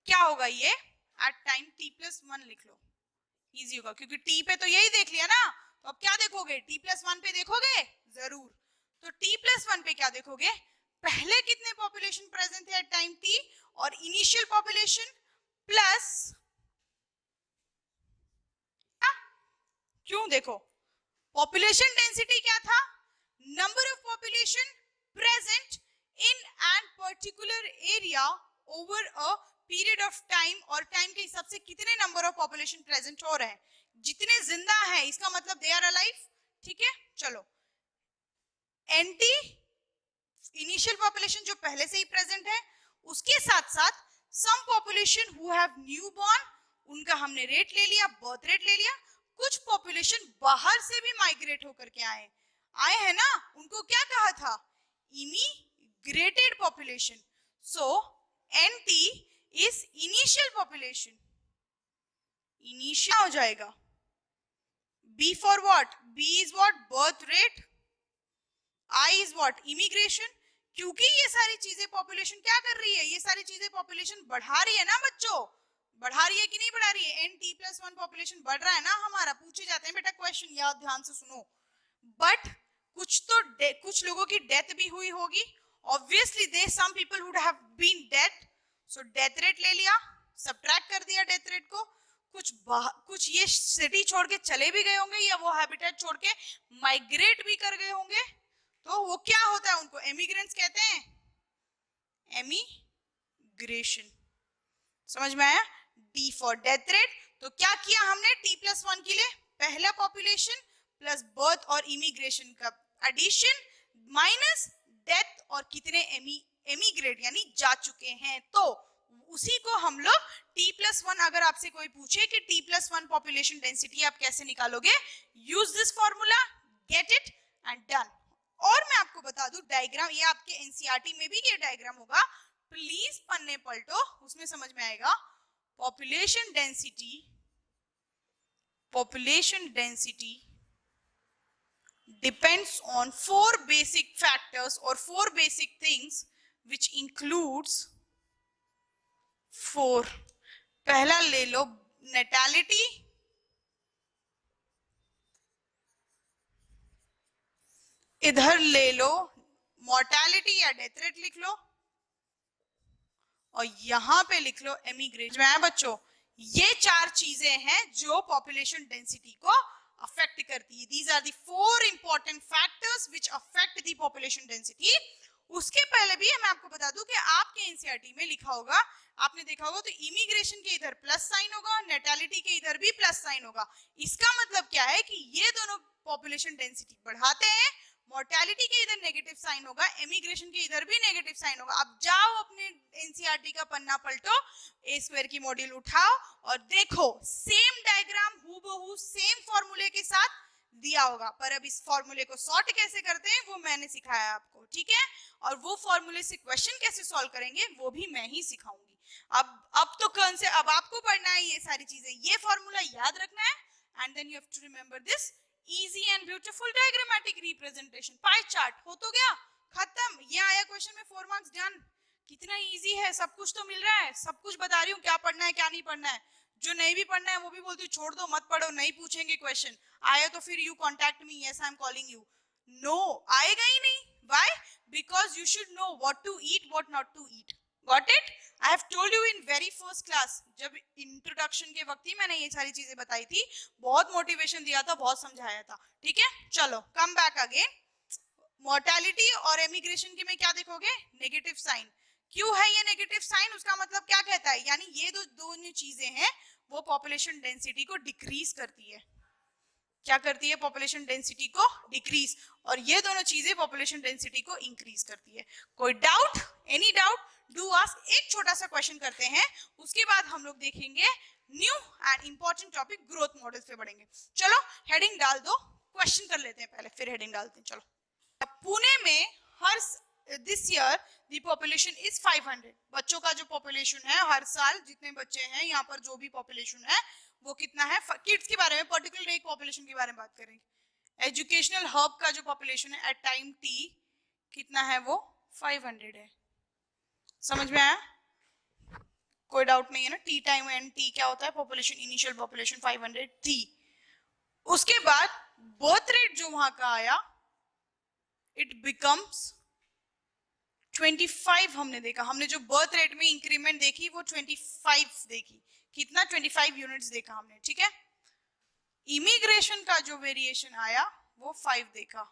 क्या होगा ये? एट टाइम t plus 1 लिख लो, इजी होगा क्योंकि t पे तो यही देख लिया ना। तो अब क्या देखोगे? t plus 1 पे देखोगे जरूर। तो t plus 1 पे क्या देखोगे? पहले कितने पॉपुलेशन प्रेजेंट थे एट टाइम t और इनिशियल पॉपुलेशन प्लस, क्यों? देखो पॉपुलेशन डेंसिटी क्या था? Number of population present in an particular area over a period of time, और टाइम के हिसाब से कितने नंबर ऑफ पॉपुलेशन प्रेजेंट हो रहे हैं। जितने जिंदा हैं इसका मतलब दे आर अलाइव, ठीक है, चलो एंटी इनिशियल पॉपुलेशन जो पहले से ही प्रेजेंट है, उसके साथ साथ some population who have new born, उनका हमने रेट ले लिया, बर्थ रेट ले लिया। कुछ पॉपुलेशन बाहर से भी माइग्रेट होकर के आए हैं ना, उनको क्या कहा था, immigrated population. So NT is initial population, initial हो जाएगा। B for what, B is what, birth rate, I is what, immigration. क्योंकि ये सारी चीजें पॉपुलेशन क्या कर रही है, ये सारी चीजें पॉपुलेशन बढ़ा रही है ना बच्चों, बढ़ा रही है कि नहीं बढ़ा रही है, N T plus one population बढ़ रहा है ना हमारा। पूछे जाते हैं बेटा क्वेश्चन, याद ध्यान से सुनो। बट कुछ लोगों की डेथ भी हुई होगी, obviously they some people would have been dead, so death rate ले लिया, सब्ट्रैक्ट कर दिया डेथ रेट को। कुछ ये सिटी छोड़ के चले भी गए होंगे, या वो हैबिटेट छोड़ के माइग्रेट भी कर गए होंगे, तो वो क्या होता है, उनको एमिग्रेंट्स कहते हैं, एमिग्रेशन। समझ में आया? D for death rate. तो क्या किया हमने, टी प्लस वन के लिए पहला पॉपुलेशन प्लस बर्थ और इमिग्रेशन का एडिशन माइनस डेथ और कितने एमिग्रेट यानी जा चुके हैं, तो उसी को हम लोग टी प्लस वन, अगर आपसे कोई पूछे कि T plus one population density आप कैसे निकालोगे, use this formula, get it and done. और मैं आपको बता दूं डायग्राम, ये आपके एनसीईआरटी में भी ये डायग्राम होगा, प्लीज पन्ने पलटो, उसमें समझ में आएगा। Population density depends on 4 basic factors और 4 बेसिक थिंग्स विच इंक्लूड्स 4। पहला ले लो नेटालिटी, इधर ले लो मॉर्टैलिटी या डेथ रेट लिख लो, और यहां पे लिख लो एमिग्रेशन। में बच्चों ये 4 चीजें हैं जो पॉपुलेशन डेंसिटी को अफेक्ट करती है। These are the 4 important factors which affect the population density. उसके पहले भी मैं आपको बता दूं कि आपके एनसीईआरटी में लिखा होगा, आपने देखा होगा, तो इमिग्रेशन के इधर प्लस साइन होगा, नेटालिटी के इधर भी प्लस साइन होगा। इसका मतलब क्या है कि ये दोनों पॉपुलेशन डेंसिटी बढ़ाते हैं, मोर्टेलिटी के इधर नेगेटिव साइन होगा, एमिग्रेशन के इधर भी नेगेटिव साइन होगा। अब जाओ अपने एनसीईआरटी का पन्ना पलटो, ए स्क्वायर की मॉड्यूल उठाओ और देखो, सेम डायग्राम हूबहू सेम फॉर्मूले के साथ दिया होगा, पर अब इस फॉर्मूले को सॉर्ट कैसे करते हैं वो मैंने सिखाया आपको, ठीक है। और वो फॉर्मूले से क्वेश्चन कैसे सॉल्व करेंगे वो भी मैं ही सिखाऊंगी। अब तो कौन से, अब आपको पढ़ना है ये सारी चीजें, ये फॉर्मूला याद रखना है, and then you have to remember this easy and beautiful diagrammatic representation. Pie chart हो तो गया, खत्म। ये आया क्वेश्चन में 4 मार्क्स, डन। कितना इजी है, सब कुछ तो मिल रहा है, सब कुछ बता रही हूँ क्या पढ़ना है क्या नहीं पढ़ना है। जो नहीं भी पढ़ना है वो भी बोलती हूँ छोड़ दो, मत पढ़ो, नहीं पूछेंगे क्वेश्चन, आया तो फिर you contact me, yes I am calling you. No, आएगा ही नहीं। Why? Because you should know what to eat, what not to eat. Got it? I have told you in very first class, जब introduction के वक्त ही मैंने ये सारी चीजें बताई थी, बहुत मोटिवेशन दिया था, बहुत समझाया था, ठीक है। चलो कम बैक अगेन, मोर्टेलिटी और एमिग्रेशन की में क्या देखोगे, नेगेटिव साइन। क्यों है ये नेगेटिव साइन? उसका मतलब क्या कहता है, यानी ये दोनों चीजें हैं वो पॉपुलेशन डेंसिटी को डिक्रीज करती है। क्या करती है? पॉपुलेशन डेंसिटी को डिक्रीज, और ये दोनों चीजें पॉपुलेशन डेंसिटी को इंक्रीज करती है। कोई doubt? Any doubt? Do ask. एक छोटा सा क्वेश्चन करते हैं, उसके बाद हम लोग देखेंगे new and important topic growth models पे बढ़ेंगे। चलो हेडिंग डाल दो, क्वेश्चन कर लेते हैं पहले, फिर हेडिंग डालते हैं। चलो, पुणे में her this year the population is 500। बच्चों का जो पॉपुलेशन है हर साल, जितने बच्चे हैं यहाँ पर, जो भी पॉपुलेशन है वो कितना है। किड्स के बारे में पर्टिकुलर एक पॉपुलेशन के बारे में बात करेंगे। एजुकेशनल हब का जो पॉपुलेशन है एट टाइम टी कितना है, वो 500 है। समझ में आया? कोई डाउट नहीं है ना? टी टाइम एंड टी क्या होता है, पॉपुलेशन, इनिशियल पॉपुलेशन 500 थी। उसके बाद बर्थ रेट जो वहां का आया, इट बिकम्स 25। हमने देखा, हमने जो बर्थ रेट में इंक्रीमेंट देखी वो 25 देखी। कितना? 25 यूनिट्स देखा हमने, ठीक है। इमिग्रेशन का जो वेरिएशन आया वो 5 देखा।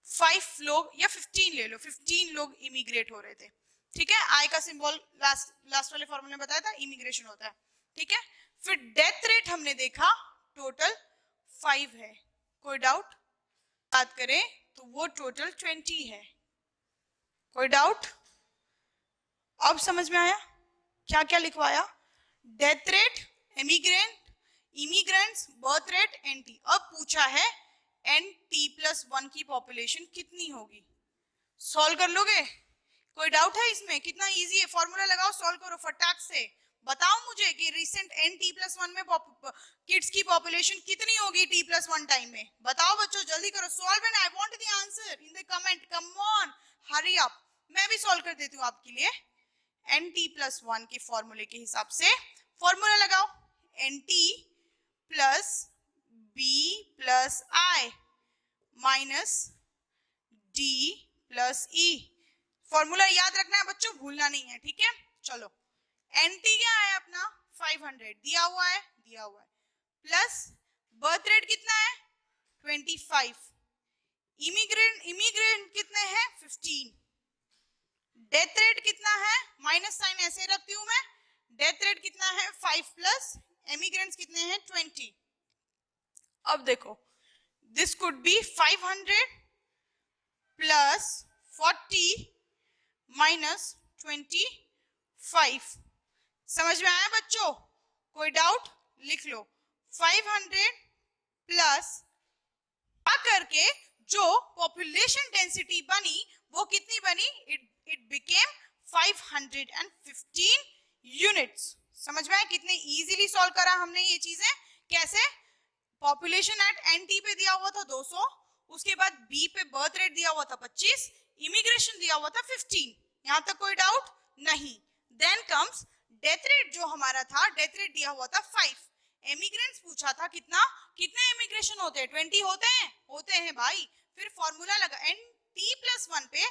5 लोग या 15 ले लो, 15 लोग इमिग्रेट हो रहे थे, ठीक है। आई का सिंबल लास्ट वाले फॉर्मूले में बताया था, इमिग्रेशन होता है, ठीक है। फिर डेथ रेट हमने देखा, टोटल 5 है। कोई डाउट? बात करें तो वो टोटल 20 है। कोई डाउट? अब समझ में आया क्या क्या लिखवाया? Death rate, immigrants, birth rate, NT. अब पूछा है NT+1 की पॉपुलेशन कितनी होगी। सॉल्व कर लोगे? कोई डाउट है इसमें? कितना इजी है, फॉर्मूला लगाओ, सॉल्व करो फटाक से। बताओ मुझे कि रिसेंट NT+1 में किड्स की पॉपुलेशन कितनी होगी T+1 टाइम में। बताओ बच्चों, जल्दी करो, solve and I want the answer in the comment, come on, hurry up. मैं भी सॉल्व कर देती हूँ आपके लिए। NT+1 के फॉर्मूले के हिसाब से फॉर्मूला लगाओ, NT plus B plus I minus D plus E। Formula याद रखना है बच्चों, भूलना नहीं है, ठीक है। चलो, NT क्या है अपना 500 दिया हुआ है, प्लस बर्थ रेट कितना है 25, इमिग्रेंट कितने हैं 15, डेथ रेट कितना है, माइनस साइन ऐसे रखती हूं मैं, डेथ रेट कितना है 5 प्लस इमिग्रेंट्स कितने हैं 20। अब देखो, this could be 500 plus 40 minus 25। समझ में आया बच्चों? कोई डाउट? लिख लो, 500 प्लस करके जो पॉपुलेशन डेंसिटी बनी वो कितनी बनी, इट बिकेम 515 यूनिट्स। समझ में आया? कितने इजीली सॉल्व करा हमने ये चीजें। कैसे? पॉपुलेशन एट NT पे दिया हुआ था 200, उसके बाद B पे बर्थ रेट दिया हुआ था 25, इमिग्रेशन दिया हुआ था 15। यहां तक कोई डाउट नहीं? देन कम्स डेथ रेट, जो हमारा था डेथ रेट दिया हुआ था 5, इमिग्रेंट्स पूछा था कितना, कितने इमिग्रेशन होते हैं 20 होते हैं भाई। फिर फॉर्मूला लगा NT+1 पे,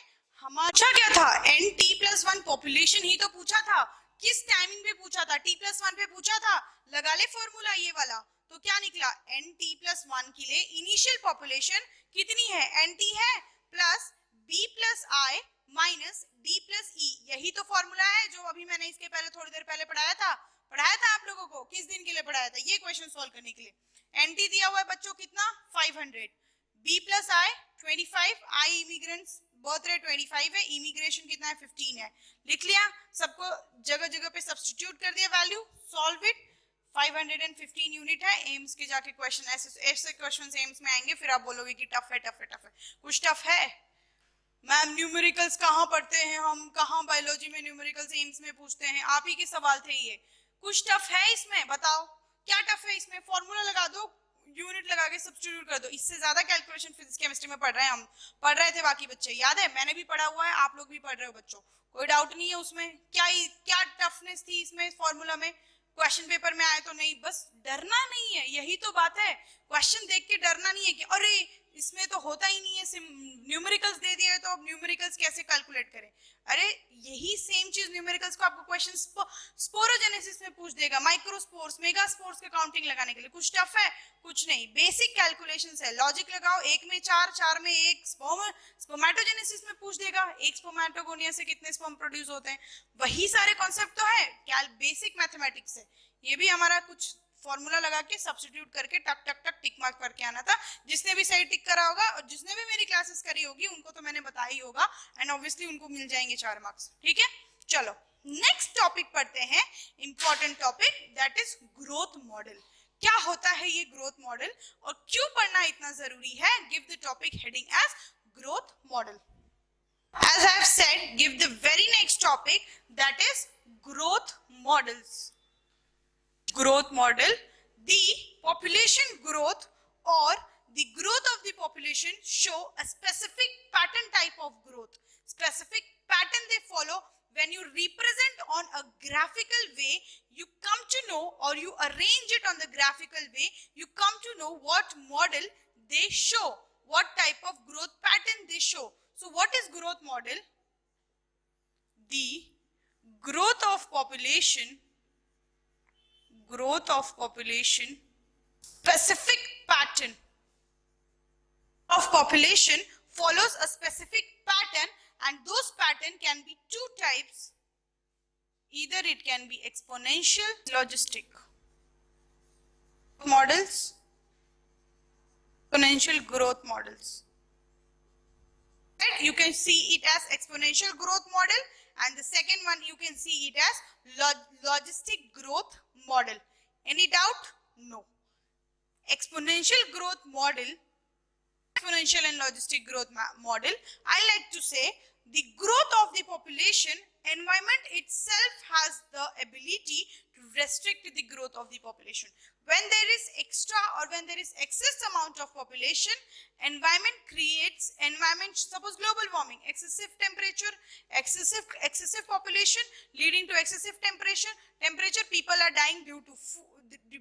हमारा क्या था NT+1 पॉपुलेशन ही तो पूछा था, किस टाइमिंग पे पूछा था, T+1 पे पूछा था, लगा ले फॉर्मूला ये वाला। तो क्या निकला, NT+1 के लिए इनिशियल पॉपुलेशन कितनी है, NT है plus B plus I minus D plus E। यही तो फॉर्मूला है जो अभी मैंने इसके पहले थोड़ी देर पहले पढ़ाया था आप लोगों को। किस दिन के लिए पढ़ाया था? ये क्वेश्चन सॉल्व करने के लिए। NT दिया हुआ है बच्चों कितना 500, B plus I 25, I immigrants birth rate 25 है, इमिग्रेशन कितना है 15 है। लिख लिया, सबको जगह जगह पे सब्स्टिट्यूट कर दिया वैल्यू, सॉल्व इट। 515 यूनिट है। एम्स के जाके क्वेश्चन ऐसे क्वेश्चन एम्स में आएंगे, फिर आप बोलोगे कि टफ है। कुछ टफ है? मैम न्यूमेरिकल्स कहाँ पढ़ते हैं हम, कहाँ बायोलॉजी में न्यूमेरिकल्स एम्स में पूछते हैं, आप ही के सवाल थे ये। कुछ टफ है इसमें? बताओ क्या टफ है इसमें? फॉर्मूला लगा दो, यूनिट लगा के सब्स्टिट्यूट कर दो। इससे ज्यादा कैलकुलेशन फिजिक्स केमिस्ट्री में पढ़ रहे हैं हम, पढ़ रहे थे बाकी बच्चे, याद है, मैंने भी पढ़ा हुआ है, आप लोग भी पढ़ रहे हो बच्चों, कोई डाउट नहीं है उसमें। क्या टफनेस थी इसमें फॉर्मूला में? क्वेश्चन पेपर में आए तो नहीं, बस डरना नहीं है, यही तो बात है। क्वेश्चन देख के डरना नहीं है कि अरे इसमें तो होता ही नहीं है, न्यूमेरिकल्स दे दिया है तो अब न्यूमेरिकल्स कैसे कैलकुलेट करें। अरे यही सेम चीज न्यूमेरिकल्स को आपको क्वेश्चन स्पोरोजेनेसिस में पूछ देगा, माइक्रोस्पोर्स, मेगास्पोर्स का काउंटिंग लगाने के लिए। कुछ टफ है? कुछ नहीं, बेसिक कैलकुलेशंस है। लॉजिक लगाओ, 1 में 4, 4 में 1, स्पर्मेटोजेनेसिस में पूछ देगा, एक स्पर्मेटोगोनिया से कितने स्पर्म प्रोड्यूस होते हैं। वही सारे कॉन्सेप्ट तो है, क्या बेसिक मैथमेटिक्स है। ये भी हमारा कुछ फॉर्मूला लगा के सब्स्टिट्यूट करके टक टक टक टिक मार्क करके आना था। जिसने भी सही टिक करा होगा और जिसने भी मेरी क्लासेस करी होगी उनको तो मैंने बताया ही होगा, एंड ऑब्वियसली उनको मिल जाएंगे 4 मार्क्स, ठीक है। चलो नेक्स्ट टॉपिक पढ़ते हैं, important topic, that is growth model. क्या होता है ये ग्रोथ मॉडल और क्यों पढ़ना इतना जरूरी है? Give the topic heading as growth model. As I have said, give the very next topic, that is growth models. Growth model, the population growth or the growth of the population show a specific pattern type of growth. Specific pattern they follow. When you represent on a graphical way, you come to know, or you arrange it on the graphical way, you come to know what model they show, what type of growth pattern they show. So what is growth model? The growth of population, specific pattern of population follows a specific pattern, and those pattern can be two types. Either it can be exponential, logistic models, exponential growth models. Right? You can see it as exponential growth model, and the second one you can see it as logistic growth model. Any doubt? No. Exponential growth model, exponential and logistic growth model, I like to say the growth of the population, environment itself has the ability to restrict the growth of the population. When there is extra or when there is excess amount of population, environment creates environment, suppose global warming, excessive temperature, excessive population leading to excessive temperature, people are dying due to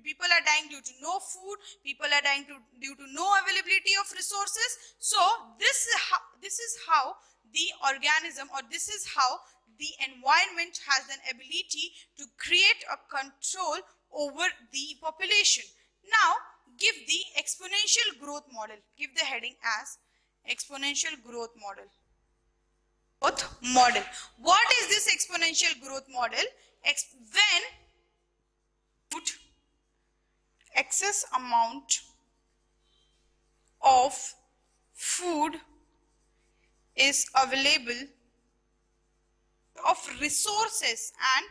people are dying due to no food, people are dying due to no availability of resources. So this is how the organism, or this is how the environment has an ability to create a control over the population. Now give the exponential growth model. Give the heading as exponential growth model. What is this exponential growth model? When excess amount of food is available, of resources, and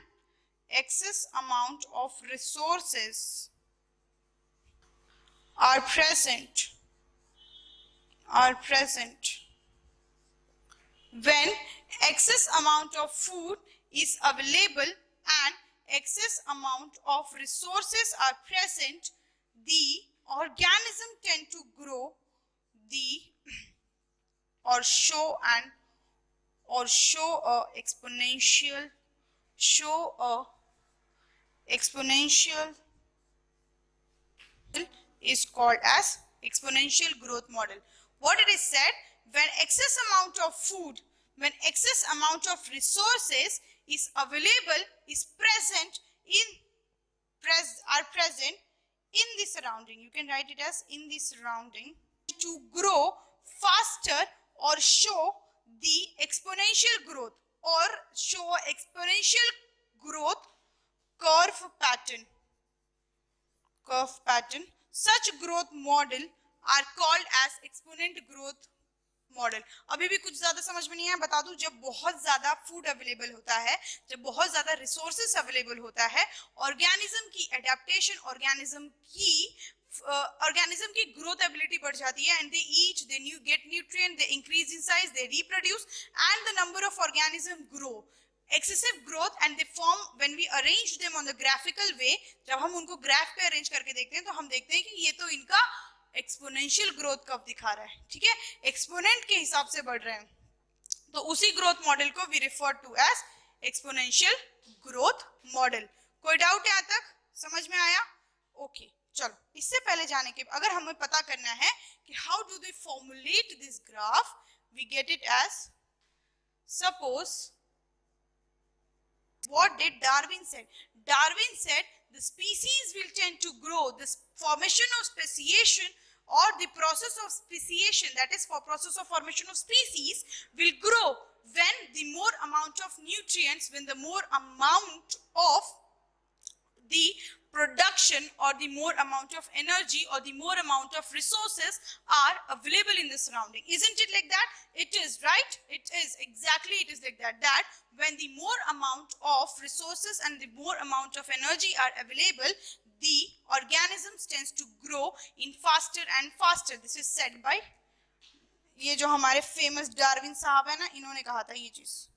excess amount of resources are present when excess amount of food is available and excess amount of resources are present, the organism tend to grow or show a exponential is called as exponential growth model. What it is said, when excess amount of food, when excess amount of resources is available, is present in the surrounding, you can write it as in the surrounding, to grow faster or show the exponential growth or show exponential growth curve pattern. Such growth model are called as exponent growth model. अभी भी कुछ ज्यादा समझ में नहीं है, बता दूं, जब बहुत ज्यादा फूड अवेलेबल होता है, जब बहुत ज्यादा रिसोर्सेस अवेलेबल होता है, ऑर्गेनिज्म की एडेप्टेशन, ऑर्गेनिज्म की ग्रोथ एबिलिटी बढ़ जाती है, and they eat, they get nutrient, they increase in size, they reproduce, and the number of organism grow. Excessive growth, and they form when we arrange them on the graphical way. जब हम उनको graph पे arrange करके देखते हैं तो हम देखते हैं कि ये तो इनका एक्सपोनेंशियल ग्रोथ कब दिखा रहा है, ठीक है, एक्सपोनेंट के हिसाब से बढ़ रहे हैं. तो उसी ग्रोथ मॉडल को we refer to as exponential growth model. कोई डाउट यहाँ तक समझ में आया? ओके, चलो इससे पहले जाने के अगर हमें पता करना है कि how do they formulate this graph, we get it as, suppose what did Darwin said? Darwin said the species will tend to grow. This formation of speciation or the process of speciation, that is for process of formation of species, will grow when the more amount of nutrients, when the more amount of the production or the more amount of energy or the more amount of resources are available in the surrounding. Isn't it like that? It is, right? It is exactly, it is like that, that when the more amount of resources and the more amount of energy are available, the organisms tends to grow in faster and faster. This is said by, ये जो हमारे famous Darwin साहब है ना, इन्होंने कहा था ये चीज.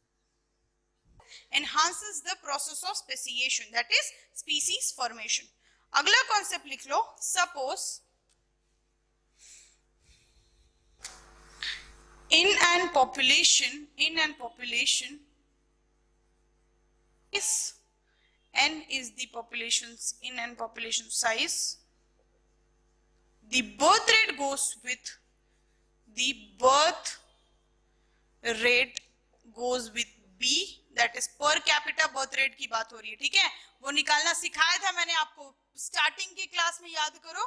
Enhances the process of speciation, that is species formation. अगला कॉन्सेप्ट लिख लो. Suppose in an population is n is the population's in an population size, the birth rate goes with b, that is per capita birth rate की बात हो रही है, ठीक है. वो निकालना सिखाया था मैंने आपको स्टार्टिंग की क्लास में, याद करो.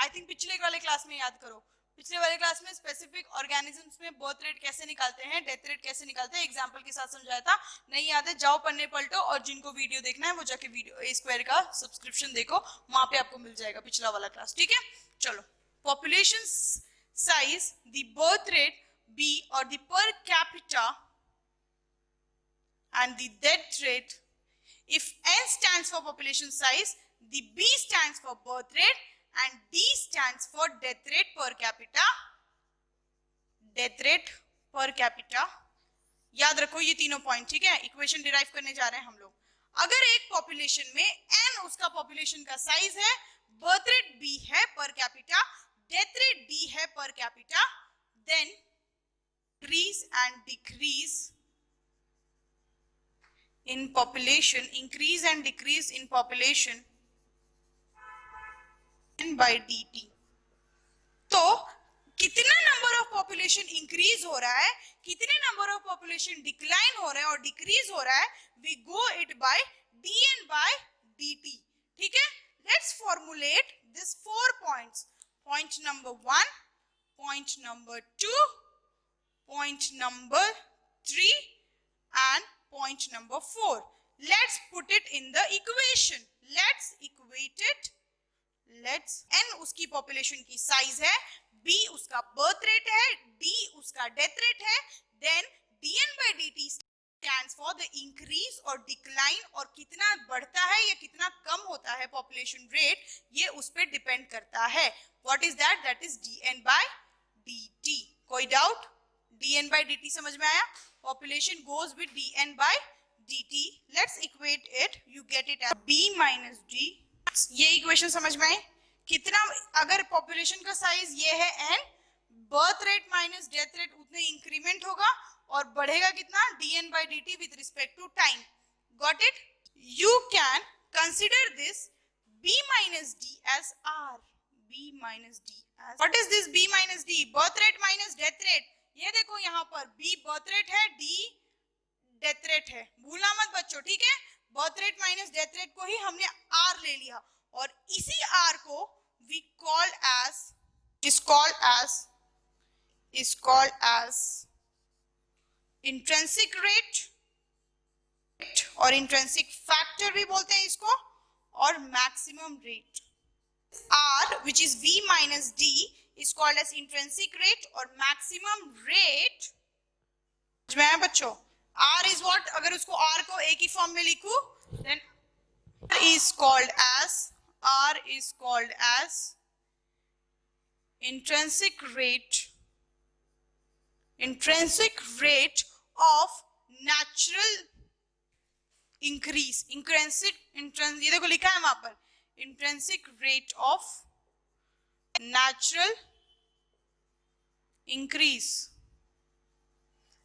आई थिंक पिछले वाले क्लास में याद करो. पिछले वाले क्लास में स्पेसिफिक ऑर्गेनिजम्स में बर्थ रेट कैसे निकालते हैं, डेथ रेट कैसे निकालते हैं, एग्जांपल के साथ समझाया था. नहीं याद है, जाओ पन्ने पलटो, और जिनको वीडियो देखना है वो जाके वीडियो ए स्क्वायर का सब्सक्रिप्शन देखो, वहां पे आपको मिल जाएगा पिछला वाला क्लास, ठीक है. चलो, population size, the birth rate B, or the per capita and the death rate. If N stands for population size, the B stands for birth rate and D stands for death rate per capita. Death rate per capita. याद रखो ये तीनों point, ठीक है. Equation derive करने जा रहे हैं हम लोग. अगर एक पॉपुलेशन में N उसका पॉपुलेशन का साइज है, बर्थ रेट B है per capita, death rate D है per capita, then increase and decrease in population, increase and decrease in population N by dt. तो कितना नंबर ऑफ पॉपुलेशन इंक्रीज हो रहा है, कितने नंबर ऑफ पॉपुलेशन डिक्लाइन हो रहा है और डिक्रीज हो रहा है, we go it by dn by dt. ठीक है. Let's formulate this 4 points. Point number 1, point number 2, point number 3 and point number 4. Let's put it in the equation. Let's equate it. Let's N उसकी population की size है, B उसका birth rate है, D उसका death rate है, then dn by dt stands for the increase or decline, और कितना बढ़ता है या कितना कम होता है population rate, ये उस पे depend करता है. What is that? That is dn by dt. कोई doubt? dn by dt समझ में आया? Population goes with dn by dt. Let's equate it. You get it as b minus d. ये इक्वेशन समझ में आई? कितना, अगर पॉपुलेशन का साइज ये है n, birth rate minus death rate उतने इंक्रीमेंट होगा और बढ़ेगा कितना, dn by dt with respect to time. Got it? You can consider this b minus d as r. b minus d as, what is this b minus d? Birth rate minus death rate. ये देखो यहाँ पर b birth rate है, d death rate है. भूलना मत बच्चों, ठीक है. Birth rate minus death rate को ही हमने r ले लिया और इसी r को we call as, is called as intrinsic rate और intrinsic factor भी बोलते हैं इसको, और maximum rate. r which is v minus d is called as intrinsic rate और maximum rate. समझ में आया बच्चों? r is what, अगर उसको r को एक ही फॉर्म में लिखूं, then r is called as intrinsic rate of natural increase. ये देखो लिखा है वहां पर, intrinsic rate of natural increase,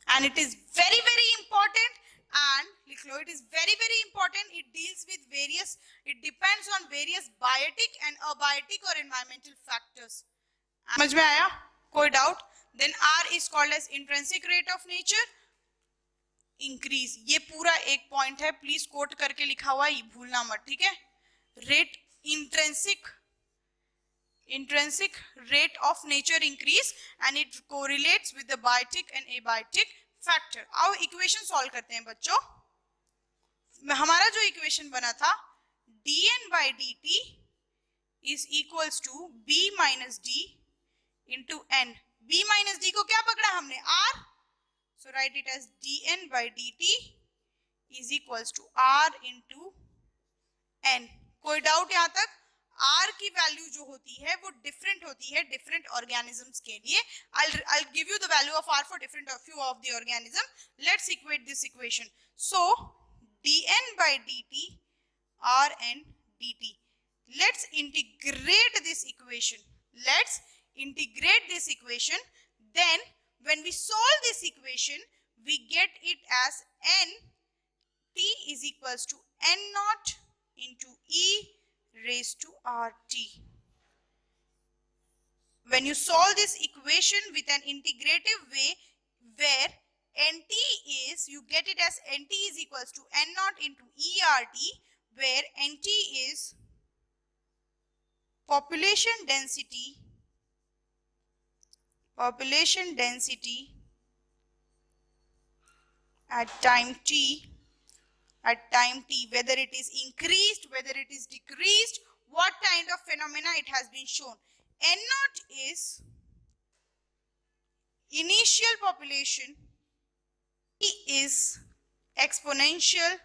and it is very very important. And लिख लो, it is very very important. It deals with various, it depends on various biotic and abiotic or environmental factors. समझ में आया? कोई doubt? Then R is called as intrinsic rate of nature increase. ये पूरा एक point है, please coat करके लिखा हुआ है, भूलना मत, ठीक है. Rate, intrinsic rate of nature increase and it correlates with the biotic and abiotic factor. आओ इक्वेशन सॉल्व करते हैं बच्चों. हमारा जो इक्वेशन बना था, dn by dt is equals to b minus d into n. b minus d को क्या पकड़ा हमने, r. So write it as dn by dt is equals to r into n. कोई डाउट यहाँ तक? R की वैल्यू जो होती है वो डिफरेंट होती है डिफरेंट ऑर्गेनिजम्स के लिए. I'll give you the value of R for different few of the organism. Let's equate this equation. So dn by dt, rn dt. Let's integrate this equation. Then when we solve this equation, we get it as n t is equals to n naught into e raised to RT. When you solve this equation with an integrative way where NT is, you get it as NT is equals to N naught into ERT, where NT is population density at time t, whether it is increased, whether it is decreased, what kind of phenomena it has been shown. N naught is initial population is exponential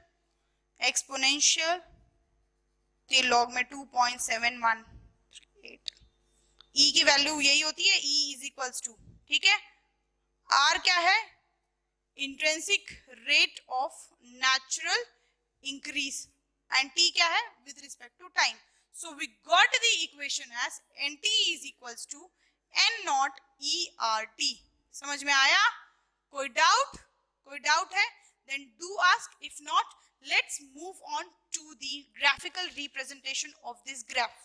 के log में 2.718. E की value यही होती है, E is equals to, ठीक है. R क्या है? Intrinsic rate of natural increase, and T क्या है? With respect to time. So we got the equation as NT is equals to N naught ERT. समझ में आया? कोई डाउट है? Then do ask. If not, let's move on to the graphical representation of this graph.